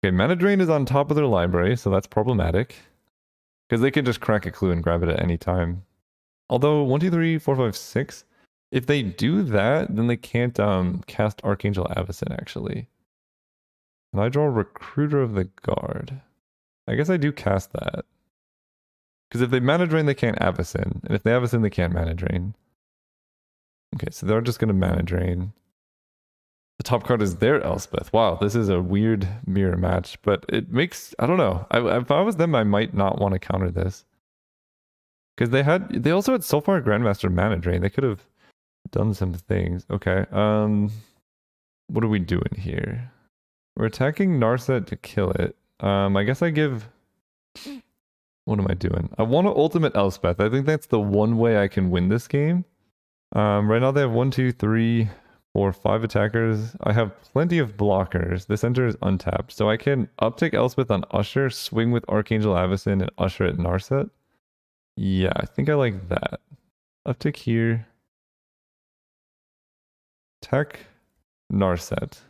Okay, Mana Drain is on top of their library, so that's problematic. Because they can just crack a clue and grab it at any time. Although 1, 2, 3, 4, 5, 6. If they do that, then they can't cast Archangel Avacyn actually. And I draw Recruiter of the Guard. I guess I do cast that. Because if they Mana Drain, they can't Avacyn. And if they Avacyn, they can't Mana Drain. Okay, so they're just going to Mana Drain. The top card is their Elspeth. Wow, this is a weird mirror match. But it makes... I don't know. If I was them, I might not want to counter this. Because they also had Soulfire Grandmaster Mana Drain. They could have done some things. Okay, what are we doing here? We're attacking Narset to kill it. I guess I give... What am I doing? I want to ultimate Elspeth. I think that's the one way I can win this game. Right now they have 1, 2, 3, 4, 5 attackers. I have plenty of blockers. This enter is untapped. So I can uptick Elspeth on Usher, swing with Archangel Avacyn, and Usher at Narset. Yeah, I think I like that. Uptick here. Attack Narset.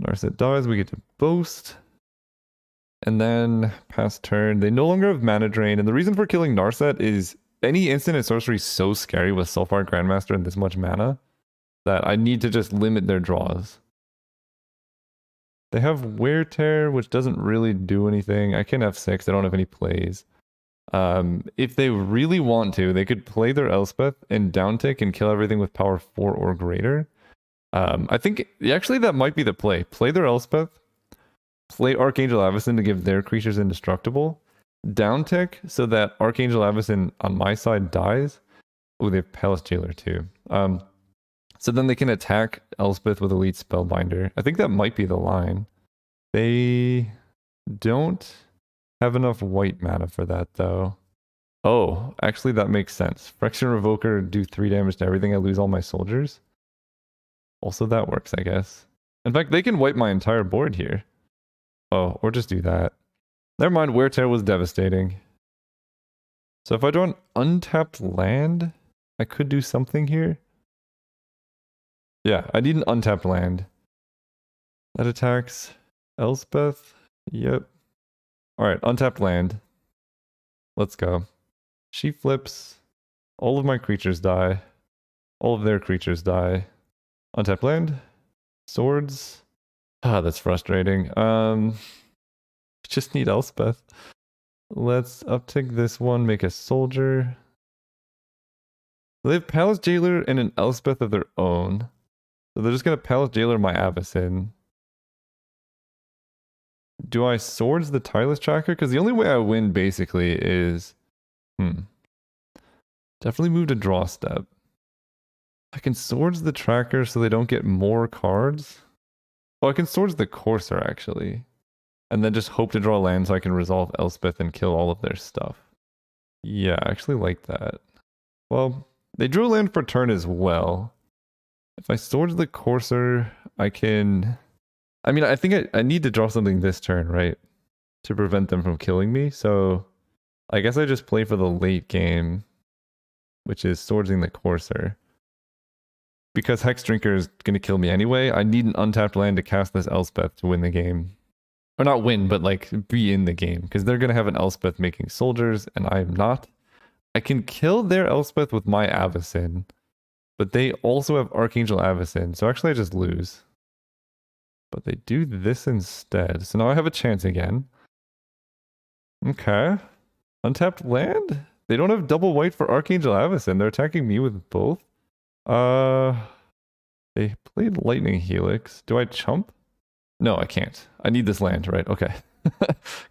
Narset dies, we get to boast. And then pass turn. They no longer have Mana Drain, and the reason for killing Narset is any instant and sorcery is so scary with Soulfire Grandmaster and this much mana that I need to just limit their draws. They have Wear Tear, which doesn't really do anything. I can F6, they don't have any plays. If they really want to, they could play their Elspeth and downtick and kill everything with power 4 or greater. I think actually that might be the play. Play their Elspeth, play Archangel Avacyn to give their creatures indestructible. Down tick so that Archangel Avacyn on my side dies. Oh, they have Palace Jailer too. So then they can attack Elspeth with Elite Spellbinder. I think that might be the line. They don't have enough white mana for that though. Oh, actually that makes sense. Phyrexian Revoker do 3 damage to everything. I lose all my soldiers. Also that works, I guess. In fact, they can wipe my entire board here. Oh, or just do that. Never mind, Wear Tear was devastating. So if I draw an untapped land, I could do something here. Yeah, I need an untapped land. That attacks Elspeth. Yep. Alright, untapped land. Let's go. She flips. All of my creatures die. All of their creatures die. Untapped land. Swords. Ah, that's frustrating. Just need Elspeth. Let's uptick this one, make a soldier. They have Palace Jailer and an Elspeth of their own. So they're just gonna Palace Jailer my Avacyn. Do I Swords the Tireless Tracker? Because the only way I win basically is... Definitely move to draw step. I can Swords the Tracker so they don't get more cards. Oh, I can Swords the Courser actually. And then just hope to draw land so I can resolve Elspeth and kill all of their stuff. Yeah, I actually like that. Well, they drew land for turn as well. If I Swords the Courser, I can... I mean, I think I need to draw something this turn, right? To prevent them from killing me, so... I guess I just play for the late game, which is Swordsing the Courser. Because Hex Drinker is going to kill me anyway, I need an untapped land to cast this Elspeth to win the game. Or not win, but like be in the game. Because they're going to have an Elspeth making soldiers, and I am not. I can kill their Elspeth with my Avacyn. But they also have Archangel Avacyn, so actually I just lose. But they do this instead. So now I have a chance again. Okay. Untapped land? They don't have double white for Archangel Avacyn. They're attacking me with both. They played Lightning Helix. Do I chump? No, I can't. I need this land, right? Okay.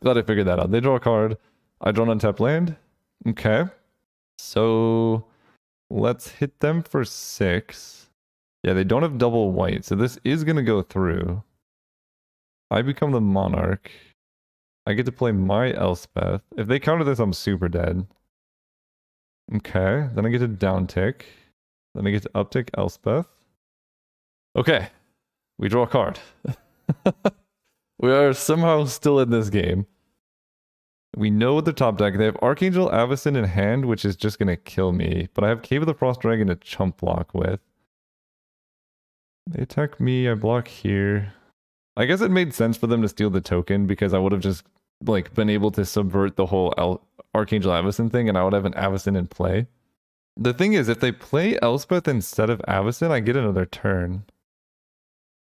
Glad I figured that out. They draw a card. I draw an untapped land. Okay. So let's hit them for 6. Yeah, they don't have double white, so this is going to go through. I become the Monarch. I get to play my Elspeth. If they counter this, I'm super dead. Okay, then I get to downtick. Then I get to uptick Elspeth. Okay, we draw a card. We are somehow still in this game. We know the top deck. They have Archangel Avacyn in hand, which is just going to kill me. But I have Cave of the Frost Dragon to chump block with. They attack me, I block here. I guess it made sense for them to steal the token because I would have just like been able to subvert the whole Archangel Avacyn thing and I would have an Avacyn in play. The thing is, if they play Elspeth instead of Avacyn, I get another turn.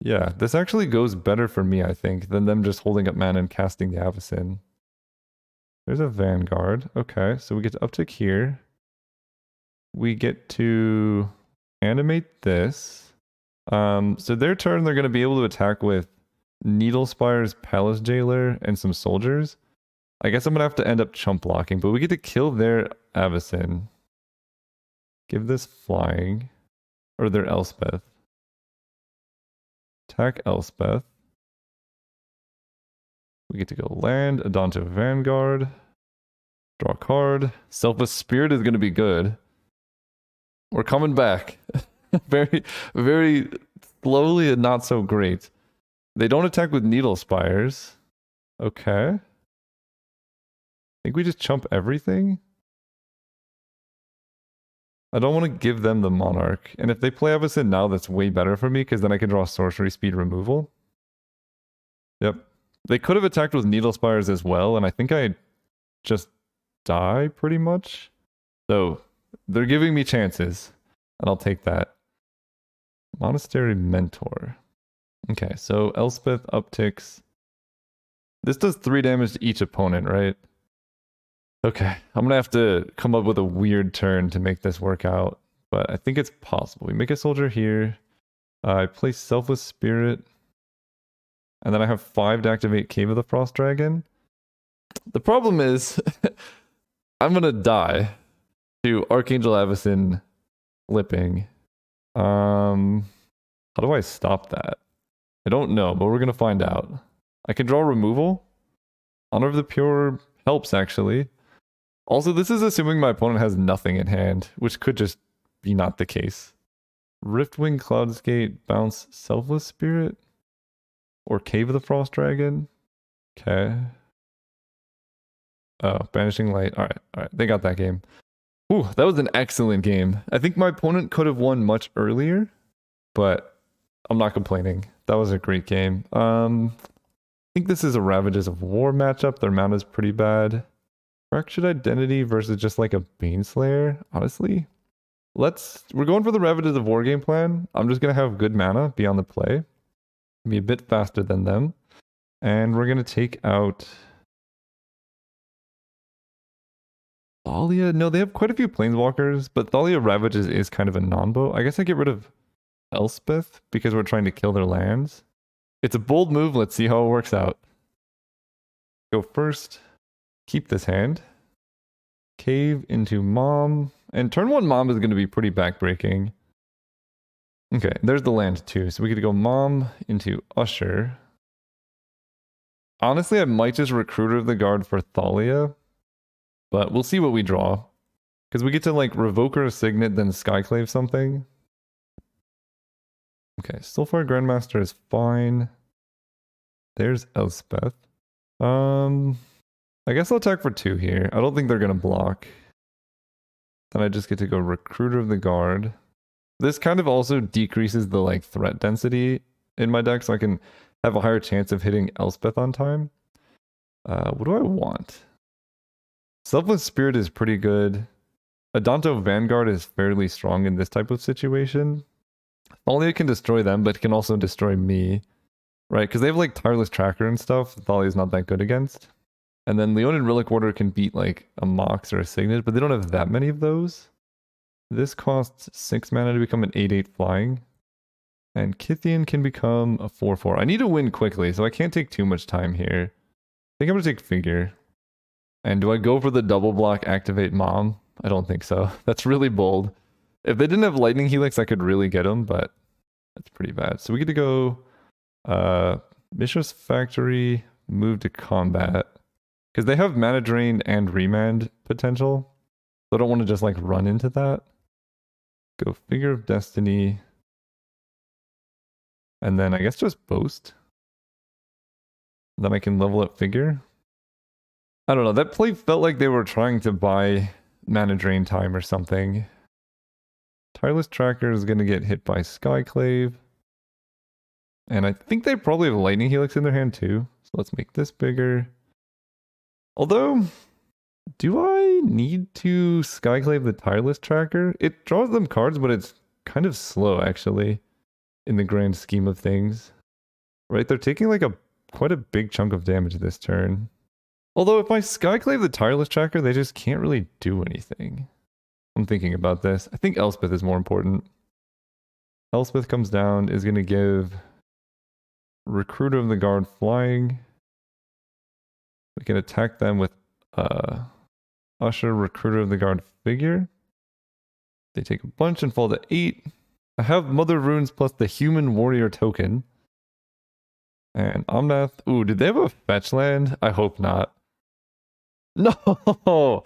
Yeah, this actually goes better for me, I think, than them just holding up mana and casting the Avacyn. There's a Vanguard. Okay, so we get to uptick here. We get to animate this. So their turn, they're going to be able to attack with Needlespire's Palace Jailer and some soldiers. I guess I'm going to have to end up chump blocking, but we get to kill their Avacyn. Give this flying. Or their Elspeth. Attack Elspeth. We get to go land, Adonto Vanguard. Draw a card. Selfless Spirit is going to be good. We're coming back. Very, very slowly and not so great. They don't attack with Needle Spires. Okay. I think we just chump everything. I don't want to give them the Monarch. And if they play Avacyn now, that's way better for me because then I can draw Sorcery Speed removal. Yep. They could have attacked with Needle Spires as well, and I think I just die pretty much. So they're giving me chances, and I'll take that. Monastery Mentor. Okay, so Elspeth upticks. This does 3 damage to each opponent, right? Okay, I'm gonna have to come up with a weird turn to make this work out, but I think it's possible. We make a soldier here. I play Selfless Spirit. And then I have 5 to activate Cave of the Frost Dragon. The problem is, I'm gonna die to Archangel Avacyn flipping. How do I stop that? I don't know, but we're gonna find out. I can draw removal. Honor of the Pure helps, actually. Also, this is assuming my opponent has nothing in hand, which could just be not the case. Riftwing, Cloudscape, bounce Selfless Spirit? Or Cave of the Frost Dragon? Okay. Oh, Banishing Light. Alright. They got that game. Ooh, that was an excellent game. I think my opponent could have won much earlier, but I'm not complaining. That was a great game. I think this is a Ravages of War matchup. Their mana is pretty bad. Fractured Identity versus just like a Baneslayer, honestly. We're going for the Ravages of War game plan. I'm just gonna have good mana be on the play. Be a bit faster than them. And we're gonna take out Thalia. No, they have quite a few Planeswalkers, but Thalia Ravages is kind of a non-bow. I guess I get rid of Elspeth because we're trying to kill their lands. It's a bold move. Let's see how it works out. Go first. Keep this hand. Cave into Mom. And turn 1 Mom is going to be pretty backbreaking. Okay, there's the land too. So we get to go Mom into Usher. Honestly, I might just Recruiter of the Guard for Thalia. But we'll see what we draw. Because we get to like Revoker a Signet, then Skyclave something. Okay, Soulfire Grandmaster is fine. There's Elspeth. I guess I'll attack for 2 here. I don't think they're gonna block. Then I just get to go Recruiter of the Guard. This kind of also decreases the like threat density in my deck, so I can have a higher chance of hitting Elspeth on time. What do I want? Selfless Spirit is pretty good. Adanto Vanguard is fairly strong in this type of situation. Thalia can destroy them, but can also destroy me. Right, because they have like Tireless Tracker and stuff. Thalia's not that good against. And then Leonin Relic Warder can beat like a Mox or a Signet, but they don't have that many of those. This costs 6 mana to become an 8/8 flying. And Kithian can become a 4/4. I need to win quickly, so I can't take too much time here. I think I'm going to take Figure. And do I go for the double block activate Mom? I don't think so. That's really bold. If they didn't have Lightning Helix, I could really get them, but that's pretty bad. So we get to go Mishra's Factory, move to combat. Because they have mana drain and remand potential. So I don't want to just like run into that. Go Figure of Destiny. And then I guess just Boast. Then I can level up Figure. I don't know, that play felt like they were trying to buy mana drain time or something. Tireless Tracker is going to get hit by Skyclave. And I think they probably have Lightning Helix in their hand too. So let's make this bigger. Although, do I need to Skyclave the Tireless Tracker? It draws them cards, but it's kind of slow actually in the grand scheme of things. Right, they're taking like quite a big chunk of damage this turn. Although if I Skyclave the Tireless Tracker, they just can't really do anything. I'm thinking about this. I think Elspeth is more important. Elspeth comes down, is going to give Recruiter of the Guard flying. We can attack them with Usher, Recruiter of the Guard Figure. They take a bunch and fall to 8. I have Mother Runes plus the Human Warrior token. And Omnath. Ooh, did they have a fetch land? I hope not. No!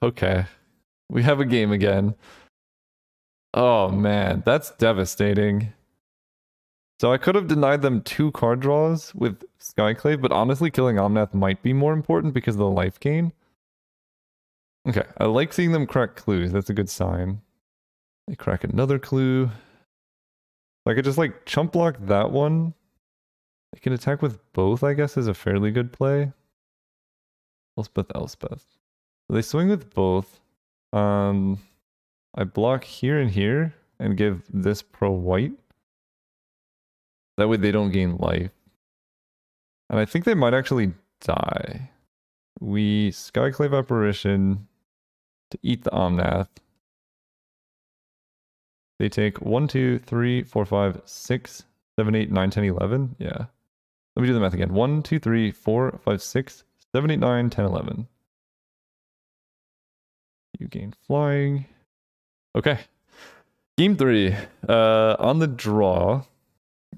Okay. We have a game again. Oh man, that's devastating. So I could have denied them 2 card draws with Skyclave, but honestly killing Omnath might be more important because of the life gain. Okay, I like seeing them crack clues. That's a good sign. They crack another clue. I could just like chump block that one. They can attack with both, I guess, is a fairly good play. Elspeth. So they swing with both. I block here and here and give this pro white. That way they don't gain life. And I think they might actually die. We Skyclave Apparition to eat the Omnath. They take 1, 2, 3, 4, 5, 6 7, 8, 9, 10, 11. Yeah. Let me do the math again. 1, 2, 3, 4, 5, 6, 7, 8, 9, 10, 11. You gain flying. Okay. Game 3. On the draw,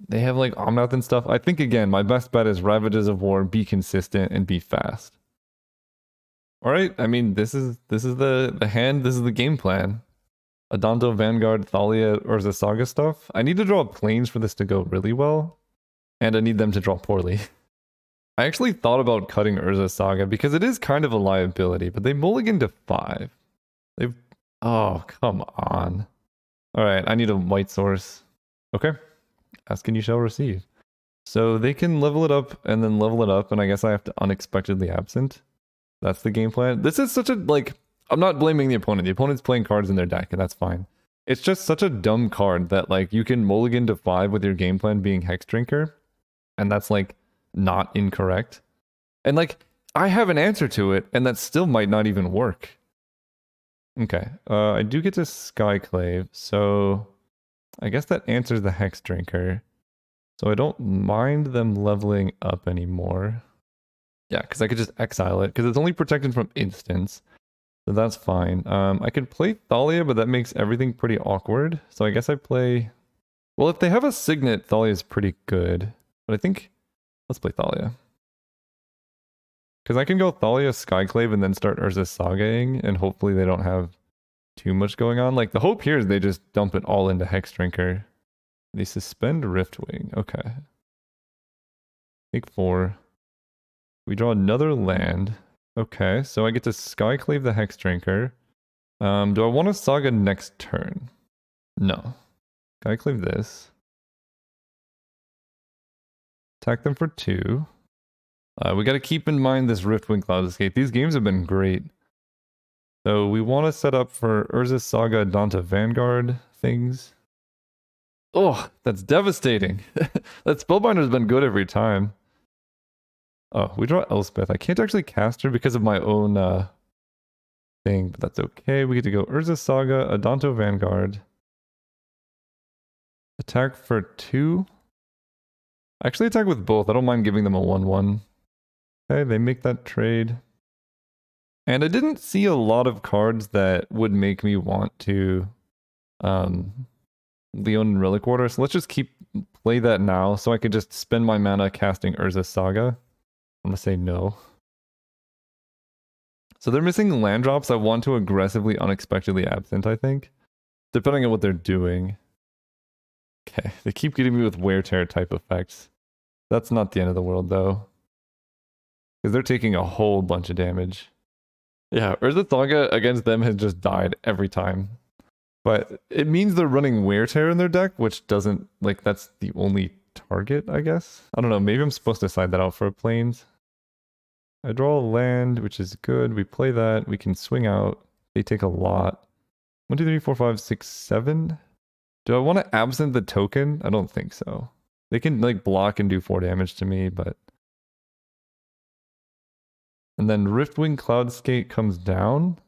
they have like Omnath and stuff. I think again, my best bet is Ravages of War, be consistent, and be fast. Alright, I mean this is the hand, this is the game plan. Adanto, Vanguard, Thalia, Urza Saga stuff. I need to draw planes for this to go really well. And I need them to draw poorly. I actually thought about cutting Urza Saga because it is kind of a liability, but they mulligan to 5. They've... Oh, come on. Alright, I need a white source. Okay. Ask and you shall receive. So they can level it up and then level it up, and I guess I have to unexpectedly absent. That's the game plan. This is such a, like... I'm not blaming the opponent. The opponent's playing cards in their deck, and that's fine. It's just such a dumb card that, like, you can mulligan to 5 with your game plan being Hex Drinker, and that's, like, not incorrect. And, like, I have an answer to it, and that still might not even work. Okay, I do get to Skyclave, so I guess that answers the Hex Drinker. So I don't mind them leveling up anymore. Yeah, because I could just exile it, because it's only protected from instants. So that's fine. I could play Thalia, but that makes everything pretty awkward. So I guess I play... Well, if they have a Signet, Thalia is pretty good. But I think... Let's play Thalia. Because I can go Thalia, Skyclave, and then start Urza Sagaing, and hopefully they don't have too much going on. Like, the hope here is they just dump it all into Hex Drinker. They suspend Riftwing. Okay. Take 4. We draw another land. Okay, so I get to Skyclave the Hex Drinker. Do I want to Saga next turn? No. Skyclave this. Attack them for 2. We got to keep in mind this Riftwing Cloud Escape. These games have been great. So we want to set up for Urza Saga, Danta Vanguard things. Oh, that's devastating. That Spellbinder's been good every time. Oh, we draw Elspeth. I can't actually cast her because of my own thing, but that's okay. We get to go Urza Saga, Adanto Vanguard. Attack for 2. Actually attack with both. I don't mind giving them a 1-1. Okay, they make that trade. And I didn't see a lot of cards that would make me want to Leon and Relic Order, so let's just play that now so I could just spend my mana casting Urza Saga. I'm gonna say no. So they're missing land drops. I want to aggressively, unexpectedly absent, I think. Depending on what they're doing. Okay, they keep getting me with Wear Tear type effects. That's not the end of the world, though. Because they're taking a whole bunch of damage. Yeah, Urza Saga against them has just died every time. But it means they're running Wear Tear in their deck, which doesn't, like, that's the only target, I guess? I don't know, maybe I'm supposed to side that out for planes. I draw a land, which is good. We play that. We can swing out. They take a lot. 1, 2, 3, 4, 5, 6, 7. Do I want to absent the token? I don't think so. They can like block and do 4 damage to me, but... And then Riftwing Cloudscape comes down.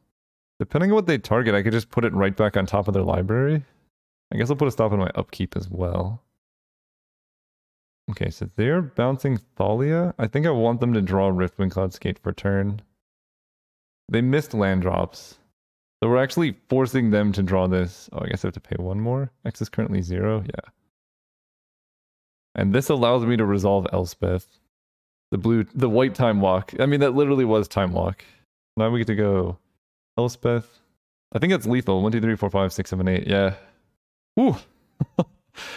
Depending on what they target, I could just put it right back on top of their library. I guess I'll put a stop in my upkeep as well. Okay, so they're bouncing Thalia. I think I want them to draw Riftwing Cloudscape for turn. They missed land drops. So we're actually forcing them to draw this. Oh, I guess I have to pay 1 more. X is currently 0, yeah. And this allows me to resolve Elspeth. The white Time Walk. I mean, that literally was Time Walk. Now we get to go Elspeth. I think that's lethal. 1, 2, 3, 4, 5, 6, 7, 8. Yeah. Ooh.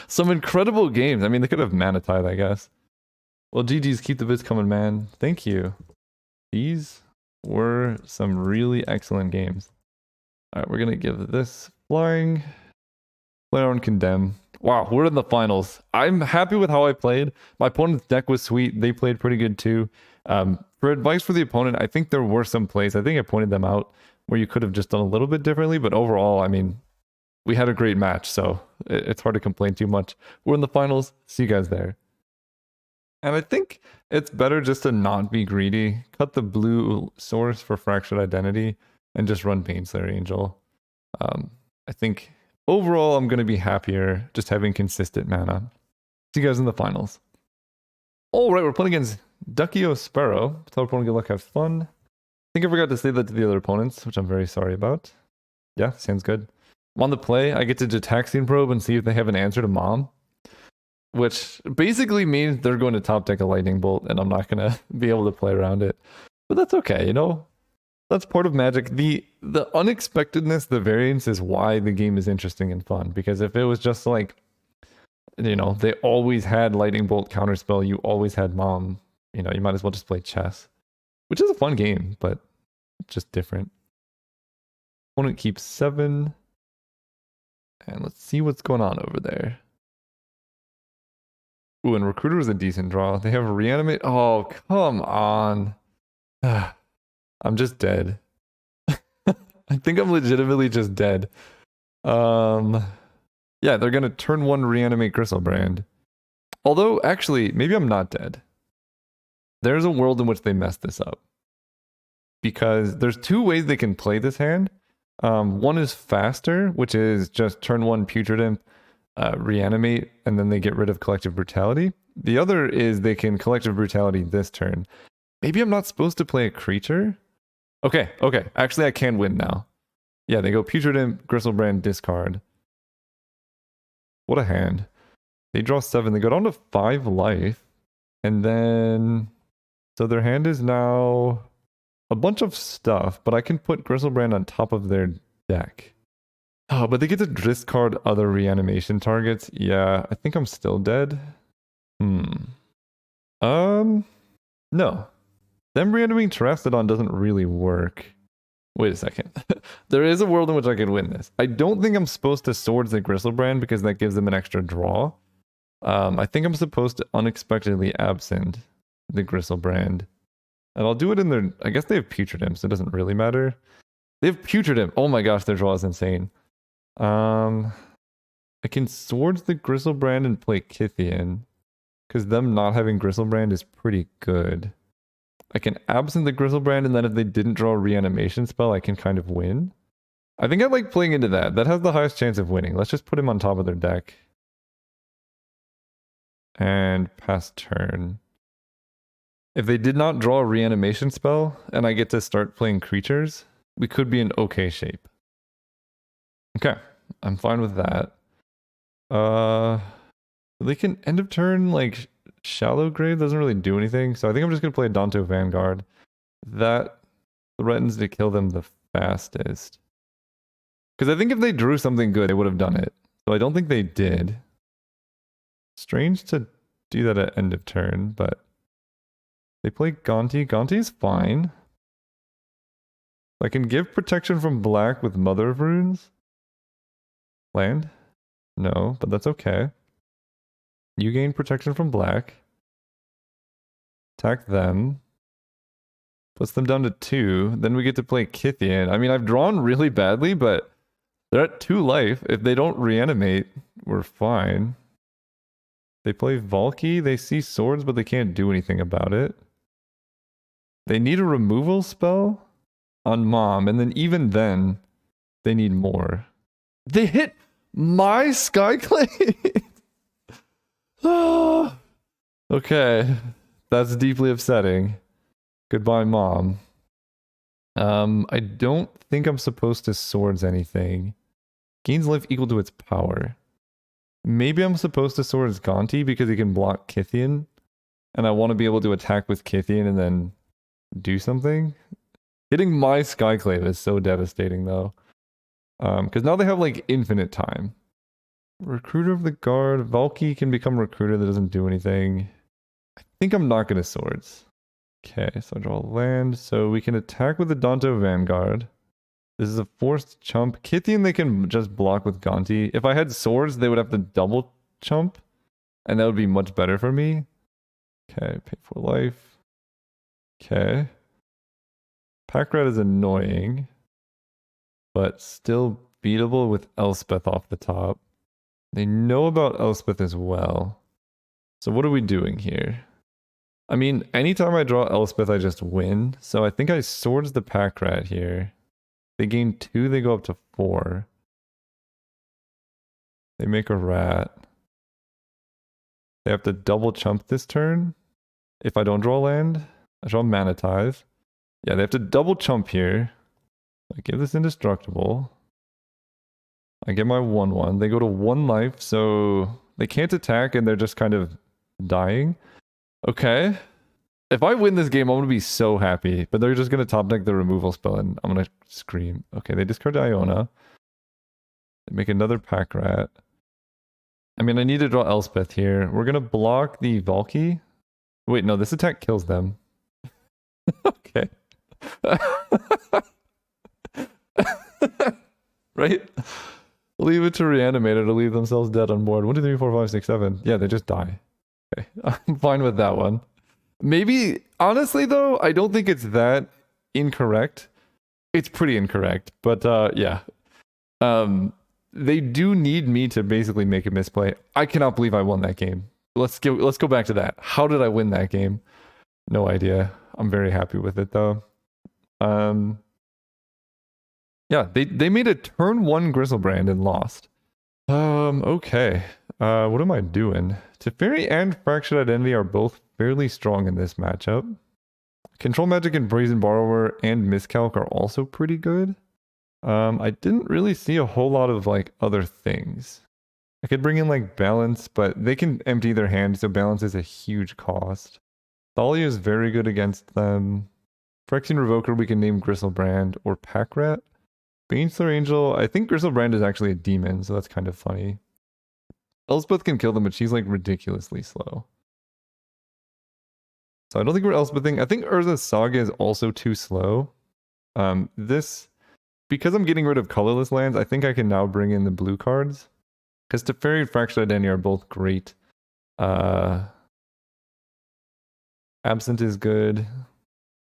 Some incredible games. I mean, they could have mana tithe, I guess. Well, GG's, keep the bits coming, man. Thank you. These were some really excellent games. All right, we're going to give this flying. Play on Condemn. Wow, we're in the finals. I'm happy with how I played. My opponent's deck was sweet. They played pretty good too. For advice for the opponent, I think there were some plays. I think I pointed them out where you could have just done a little bit differently. But overall, I mean, we had a great match, so it's hard to complain too much. We're in the finals. See you guys there. And I think it's better just to not be greedy. Cut the blue source for Fractured Identity and just run Baneslayer Angel. I think overall I'm going to be happier just having consistent mana. See you guys in the finals. All right, we're playing against Duckio Sparrow. Tell opponent good luck, have fun. I think I forgot to say that to the other opponents, which I'm very sorry about. Yeah, sounds good. I'm on the play. I get to Gitaxian probe and see if they have an answer to Mom, which basically means they're going to top deck a lightning bolt, and I'm not gonna be able to play around it. But that's okay, you know. That's part of Magic. The unexpectedness, the variance is why the game is interesting and fun. Because if it was just like, you know, they always had lightning bolt counterspell, you always had Mom, you know, you might as well just play chess, which is a fun game, but just different. Opponent keeps 7. And let's see what's going on over there. Ooh, and Recruiter is a decent draw. They have Reanimate. Oh, come on. I'm just dead. I think I'm legitimately just dead. Yeah, they're gonna turn 1 Reanimate Gristlebrand. Although, actually, maybe I'm not dead. There's a world in which they messed this up. Because there's 2 ways they can play this hand. One is faster, which is just turn 1 Putrid Imp, reanimate, and then they get rid of Collective Brutality. The other is they can Collective Brutality this turn. Maybe I'm not supposed to play a creature? Okay. Actually, I can win now. Yeah, they go Putrid Imp, Gristlebrand, discard. What a hand. They draw 7. They go down to 5 life. And then... So their hand is now... a bunch of stuff, but I can put Gristlebrand on top of their deck. Oh, but they get to discard other reanimation targets. Yeah, I think I'm still dead. No. Them reanimating Terastodon doesn't really work. Wait a second. There is a world in which I could win this. I don't think I'm supposed to Swords the Gristlebrand because that gives them an extra draw. I think I'm supposed to unexpectedly absent the Gristlebrand. And I'll do it in their... I guess they have Putrid Imp, so it doesn't really matter. They have Putrid Imp. Oh my gosh, their draw is insane. I can Swords the Gristlebrand and play Kythian. Because them not having Gristlebrand is pretty good. I can absent the Gristlebrand, and then if they didn't draw a reanimation spell, I can kind of win. I think I like playing into that. That has the highest chance of winning. Let's just put him on top of their deck. And pass turn. If they did not draw a reanimation spell, and I get to start playing creatures, we could be in okay shape. Okay, I'm fine with that. They can end of turn, like, Shallow Grave doesn't really do anything, so I think I'm just going to play Danto Vanguard. That threatens to kill them the fastest. Because I think if they drew something good, they would have done it. So I don't think they did. Strange to do that at end of turn, but... They play Gonti. Gonti's fine. I can give protection from black with Mother of Runes. Land? No, but that's okay. You gain protection from black. Attack them. Puts them down to 2. Then we get to play Kythian. I mean, I've drawn really badly, but they're at 2 life. If they don't reanimate, we're fine. They play Valky. They see swords, but they can't do anything about it. They need a removal spell on Mom, and then even then, they need more. They hit my Skyclave! Okay, that's deeply upsetting. Goodbye, Mom. I don't think I'm supposed to Swords anything. Gains life equal to its power. Maybe I'm supposed to Swords Gonti because he can block Kythian, and I want to be able to attack with Kythian and then do something. Hitting my Skyclave is so devastating though. Because now they have like infinite time. Recruiter of the Guard. Valky can become Recruiter that doesn't do anything. I think I'm not gonna Swords. Okay, so I draw land. So we can attack with the Danto Vanguard. This is a forced chump. Kythian they can just block with Gonti. If I had Swords, they would have to double chump. And that would be much better for me. Okay, pay for life. Okay. Pack Rat is annoying, but still beatable with Elspeth off the top. They know about Elspeth as well. So what are we doing here? I mean, anytime I draw Elspeth, I just win. So I think I Swords the Pack Rat here. They gain 2, they go up to 4. They make a rat. They have to double chump this turn. If I don't draw land, I draw Mana Tithe. Yeah, they have to double chump here. I give this indestructible. I get my 1/1. They go to 1 life, so they can't attack and they're just kind of dying. Okay. If I win this game, I'm going to be so happy. But they're just going to top deck the removal spell and I'm going to scream. Okay, they discard Iona. They make another Pack Rat. I mean, I need to draw Elspeth here. We're going to block the Valky. Wait, no, this attack kills them. Okay. Right? Leave it to Reanimator to leave themselves dead on board. 1, 2, 3, 4, 5, 6, 7. Yeah, they just die. Okay, I'm fine with that one. Maybe, honestly though, I don't think it's that incorrect. It's pretty incorrect, but yeah. They do need me to basically make a misplay. I cannot believe I won that game. Let's go back to that. How did I win that game? No idea. I'm very happy with it though. Yeah, they made a turn 1 Griselbrand and lost. Okay. What am I doing? Teferi and Fractured Identity are both fairly strong in this matchup. Control Magic and Brazen Borrower and Miscalc are also pretty good. I didn't really see a whole lot of like other things. I could bring in like Balance, but they can empty their hand, so Balance is a huge cost. Thalia is very good against them. Phyrexian Revoker, we can name Griselbrand or Pack Rat. Baneslayer Angel, I think Griselbrand is actually a demon, so that's kind of funny. Elspeth can kill them, but she's like ridiculously slow. So I don't think we're Elspething. I think Urza's Saga is also too slow. Because I'm getting rid of colorless lands, I think I can now bring in the blue cards. Because Teferi and Fractured Identity are both great. Absent is good.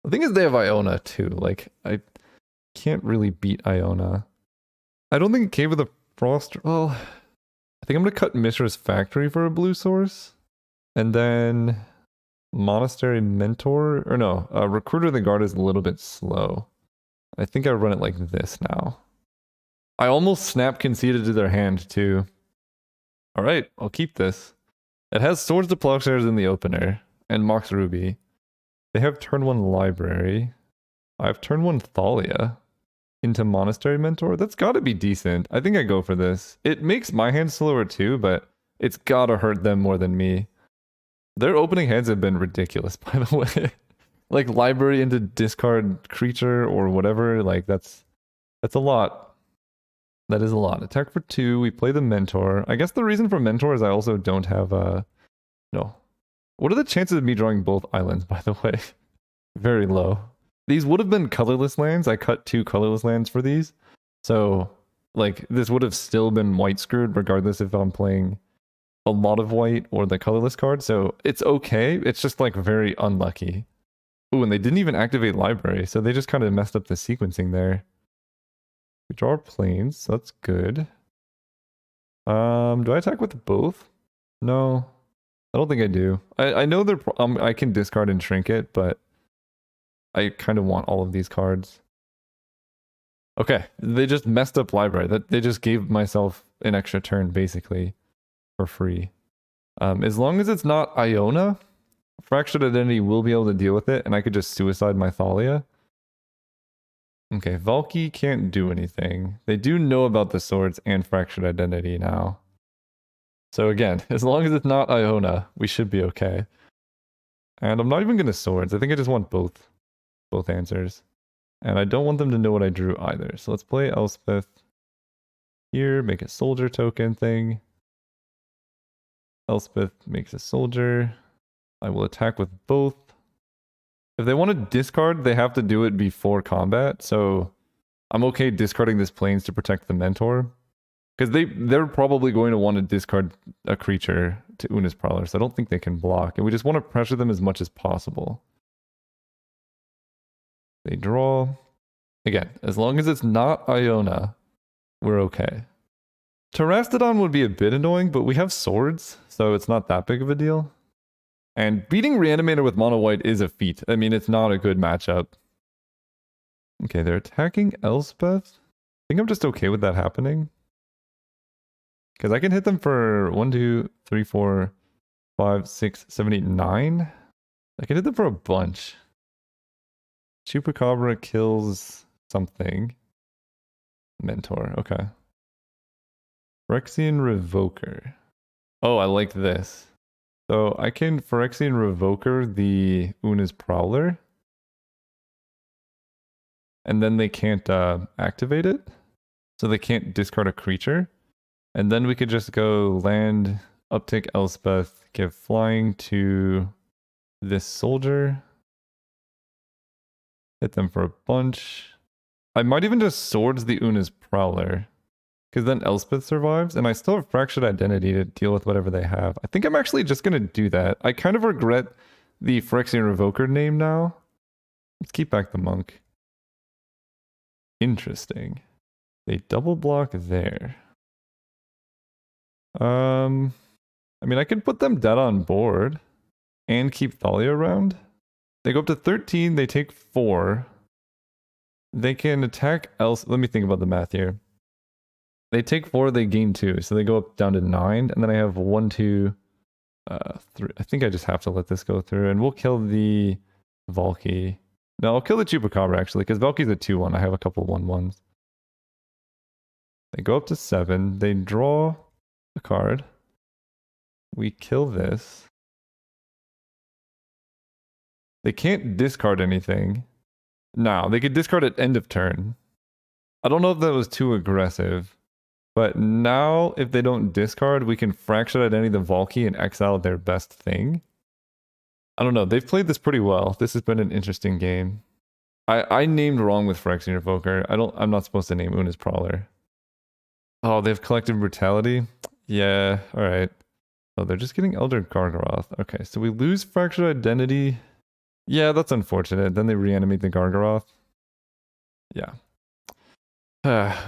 The thing is they have Iona too. Like, I can't really beat Iona. I don't think Cave of the Frost... Well, I think I'm going to cut Mishra's Factory for a blue source. And then Monastery Mentor... Or no, Recruiter of the Guard is a little bit slow. I think I run it like this now. I almost snap conceded to their hand too. Alright, I'll keep this. It has Swords to Plowshares in the opener. And Mox Ruby. They have turn 1 Library. I have turn 1 Thalia. Into Monastery Mentor? That's gotta be decent. I think I go for this. It makes my hand slower too, but it's gotta hurt them more than me. Their opening hands have been ridiculous, by the way. Like library into discard creature or whatever, like that's a lot. That is a lot. Attack for 2, we play the Mentor. I guess the reason for Mentor is I also don't have no. What are the chances of me drawing both islands, by the way? Very low. These would have been colorless lands. I cut 2 colorless lands for these. So, like, this would have still been white screwed, regardless if I'm playing a lot of white or the colorless card. So, it's okay. It's just, like, very unlucky. Ooh, and they didn't even activate Library, so they just kind of messed up the sequencing there. We draw our planes, so that's good. Do I attack with both? No. I don't think I do. I know they're... I can discard and shrink it, but... I kind of want all of these cards. Okay, they just messed up Library. They just gave myself an extra turn, basically, for free. As long as it's not Iona, Fractured Identity will be able to deal with it, and I could just suicide my Thalia. Okay, Valky can't do anything. They do know about the swords and Fractured Identity now. So again, as long as it's not Iona, we should be okay. And I'm not even going to swords. I think I just want both answers. And I don't want them to know what I drew either. So let's play Elspeth here, make a soldier token thing. Elspeth makes a soldier. I will attack with both. If they want to discard, they have to do it before combat. So I'm okay discarding this planes to protect the Mentor. Because they're probably going to want to discard a creature to Una's Prowler. So I don't think they can block. And we just want to pressure them as much as possible. They draw. Again, as long as it's not Iona, we're okay. Terastodon would be a bit annoying, but we have swords, so it's not that big of a deal. And beating Reanimator with mono white is a feat. I mean, it's not a good matchup. Okay, they're attacking Elspeth. I think I'm just okay with that happening. Because I can hit them for 1, 2, 3, 4, 5, 6, 7, 8, 9. I can hit them for a bunch. Chupacabra kills something. Mentor, okay. Phyrexian Revoker. Oh, I like this. So I can Phyrexian Revoker the Una's Prowler. And then they can't activate it. So they can't discard a creature. And then we could just go land, uptick Elspeth, give flying to this soldier. Hit them for a bunch. I might even just swords the Una's Prowler. Because then Elspeth survives, and I still have Fractured Identity to deal with whatever they have. I think I'm actually just going to do that. I kind of regret the Phyrexian Revoker name now. Let's keep back the monk. Interesting. They double block there. I mean, I could put them dead on board and keep Thalia around. They go up to 13, they take 4. They can attack else. Let me think about the math here. They take 4, they gain 2, so they go up down to 9, and then I have 1, 2, 3. I think I just have to let this go through, and we'll kill the Valky. No, I'll kill the Chupacabra actually, because Valky's a 2-1. I have a couple 1-1s. They go up to 7. They draw a card. We kill this. They can't discard anything. No, they could discard at end of turn. I don't know if that was too aggressive. But now, if they don't discard, we can Fractured Identity the Valky and exile their best thing. I don't know. They've played this pretty well. This has been an interesting game. I named wrong with Phyrexian Revoker. I'm not supposed to name Una's Prowler. Oh, they have Collective Brutality? Yeah, alright. Oh, they're just getting Elder Gargaroth. Okay, so we lose Fractured Identity. Yeah, that's unfortunate. Then they reanimate the Gargaroth. Yeah.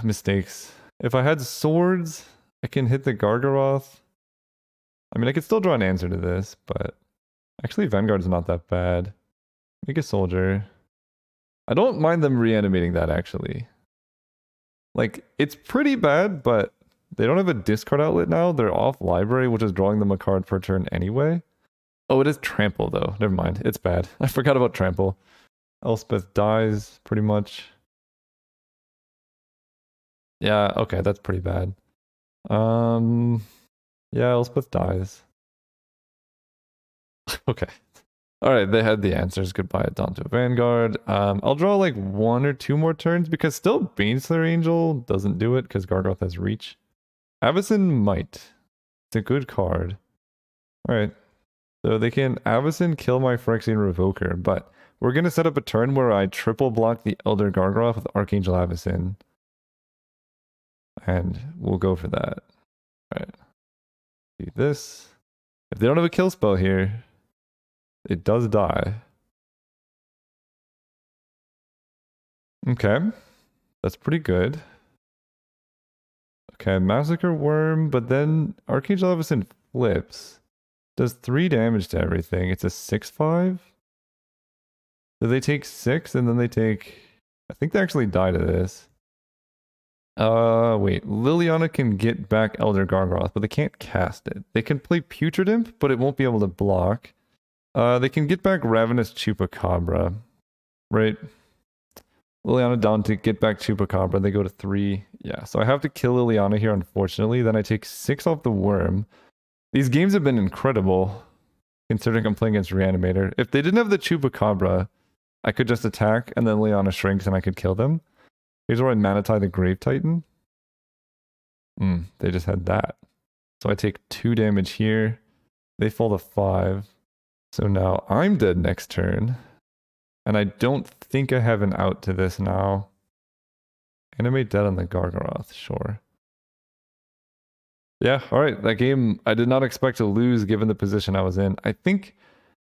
Mistakes. If I had swords, I can hit the Gargaroth. I mean, I could still draw an answer to this, but actually Vanguard's not that bad. Make a soldier. I don't mind them reanimating that, actually. Like, it's pretty bad, but they don't have a discard outlet now. They're off library, which is drawing them a card per turn anyway. Oh, it is Trample, though. Never mind. It's bad. I forgot about Trample. Elspeth dies, pretty much. Yeah, okay, that's pretty bad. Yeah, Elspeth dies. Okay. Alright, they had the answers. Goodbye, Adonto Vanguard. I'll draw like 1 or 2 more turns because still Baneslayer Angel doesn't do it because Gargoth has reach. Avacyn might. It's a good card. Alright. So they can Avacyn kill my Phyrexian Revoker, but we're going to set up a turn where I triple block the Elder Gargoth with Archangel Avacyn. And we'll go for that. Alright. Do this. If they don't have a kill spell here, it does die. Okay. That's pretty good. Okay, Massacre Worm, but then Archangel Avacyn flips. Does 3 damage to everything. It's a 6/5. So they take 6 and then they take... I think they actually die to this. Wait. Liliana can get back Elder Gargoth, but they can't cast it. They can play Putrid Imp, but it won't be able to block. They can get back Ravenous Chupacabra. Right? Liliana down to get back Chupacabra. They go to 3. Yeah, so I have to kill Liliana here, unfortunately. Then I take 6 off the worm. These games have been incredible, considering I'm playing against Reanimator. If they didn't have the Chupacabra, I could just attack, and then Liliana shrinks, and I could kill them. Here's where I Manitai the Grave Titan. They just had that. So I take 2 damage here. They fall to 5. So now I'm dead next turn. And I don't think I have an out to this now. Animate dead on the Gargaroth, sure. Yeah, alright, that game I did not expect to lose given the position I was in. I think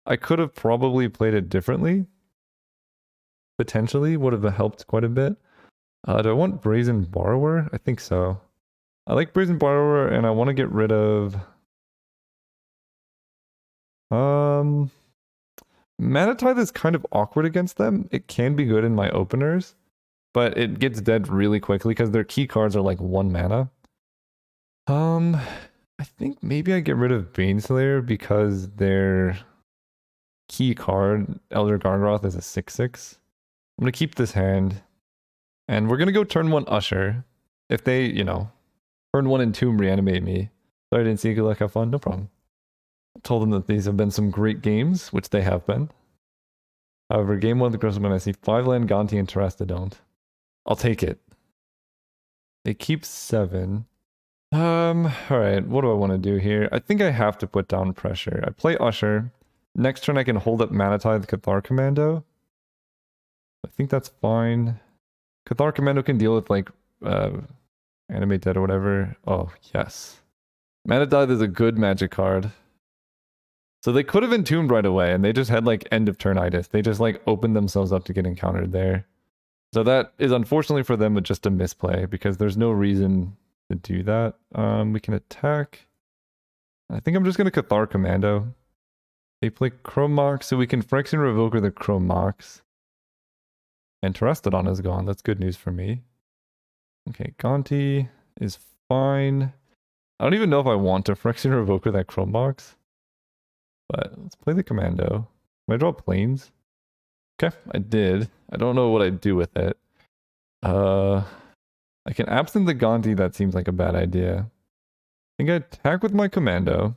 I could have probably played it differently. Potentially would have helped quite a bit. Do I want Brazen Borrower? I think so. I like Brazen Borrower and I want to get rid of... Manatithe is kind of awkward against them. It can be good in my openers, but it gets dead really quickly because their key cards are like 1 mana. I I think maybe I get rid of Baneslayer because their key card, Elder Gargoth, is a 6/6. I'm gonna keep this hand. And we're gonna go turn 1 Usher. If they, turn 1 Entomb reanimate me. Sorry I didn't see you. Good luck, have fun. No problem. I told them that these have been some great games, which they have been. However, game 1 of the Grossman, I see 5 land Gonti and Teresta don't. I'll take it. They keep 7. Alright, what do I want to do here? I think I have to put down pressure. I play Usher. Next turn I can hold up Manitai the Cathar Commando. I think that's fine. Cathar Commando can deal with like Animate Dead or whatever. Oh, yes. Manitai is a good magic card. So they could have entombed right away and they just had like end of turn itis. They just like opened themselves up to get encountered there. So that is unfortunately for them just a misplay because there's no reason to do that. We can attack. I think I'm just going to Cathar Commando. They play Chromox, so we can Phyrexian Revoker the Chromox. And Terastodon is gone. That's good news for me. Okay, Gonti is fine. I don't even know if I want to Phyrexian Revoker that Chromox. But let's play the Commando. Can I draw planes? Okay, I did. I don't know what I'd do with it. I can absent the Gonti. That seems like a bad idea. I think I attack with my Commando.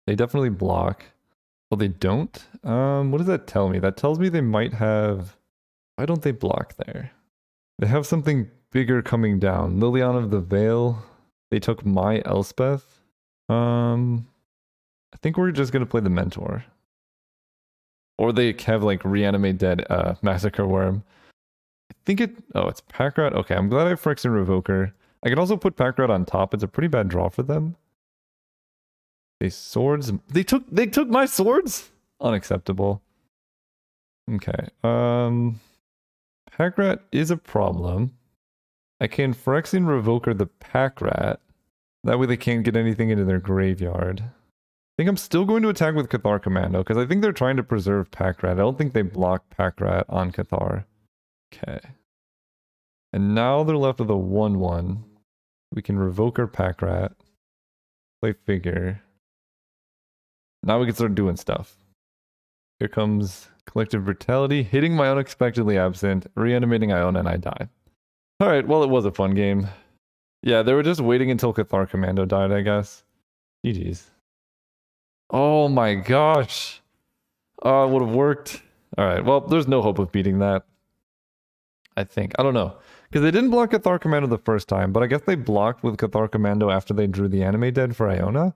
They definitely block. Well, they don't? What does that tell me? That tells me they might have... Why don't they block there? They have something bigger coming down. Liliana of the Veil. They took my Elspeth. I think we're just gonna play the Mentor. Or they have like Reanimate Dead Massacre Worm. I think it... Oh, it's Packrat. Okay, I'm glad I have Phyrexian Revoker. I can also put Packrat on top. It's a pretty bad draw for them. They swords... They took my swords? Unacceptable. Okay. Packrat is a problem. I can Phyrexian Revoker the Packrat. That way they can't get anything into their graveyard. I think I'm still going to attack with Cathar Commando because I think they're trying to preserve Packrat. I don't think they block Packrat on Cathar. Okay. And now they're left with a 1/1. We can Revoker Packrat. Play Figure. Now we can start doing stuff. Here comes Collective Brutality, hitting my Unexpectedly Absent, reanimating Iona, and I die. Alright, well, it was a fun game. Yeah, they were just waiting until Cathar Commando died, I guess. GG's. Oh my gosh. Oh, it would have worked. Alright, well, there's no hope of beating that. I think. I don't know. Because they didn't block Cathar Commando the first time, but I guess they blocked with Cathar Commando after they drew the Anime Dead for Iona.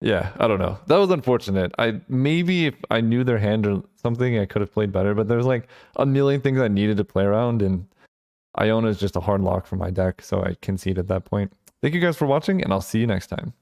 Yeah, I don't know. That was unfortunate. Maybe if I knew their hand or something, I could have played better, but there's like a million things I needed to play around, and Iona is just a hard lock for my deck, so I conceded at that point. Thank you guys for watching, and I'll see you next time.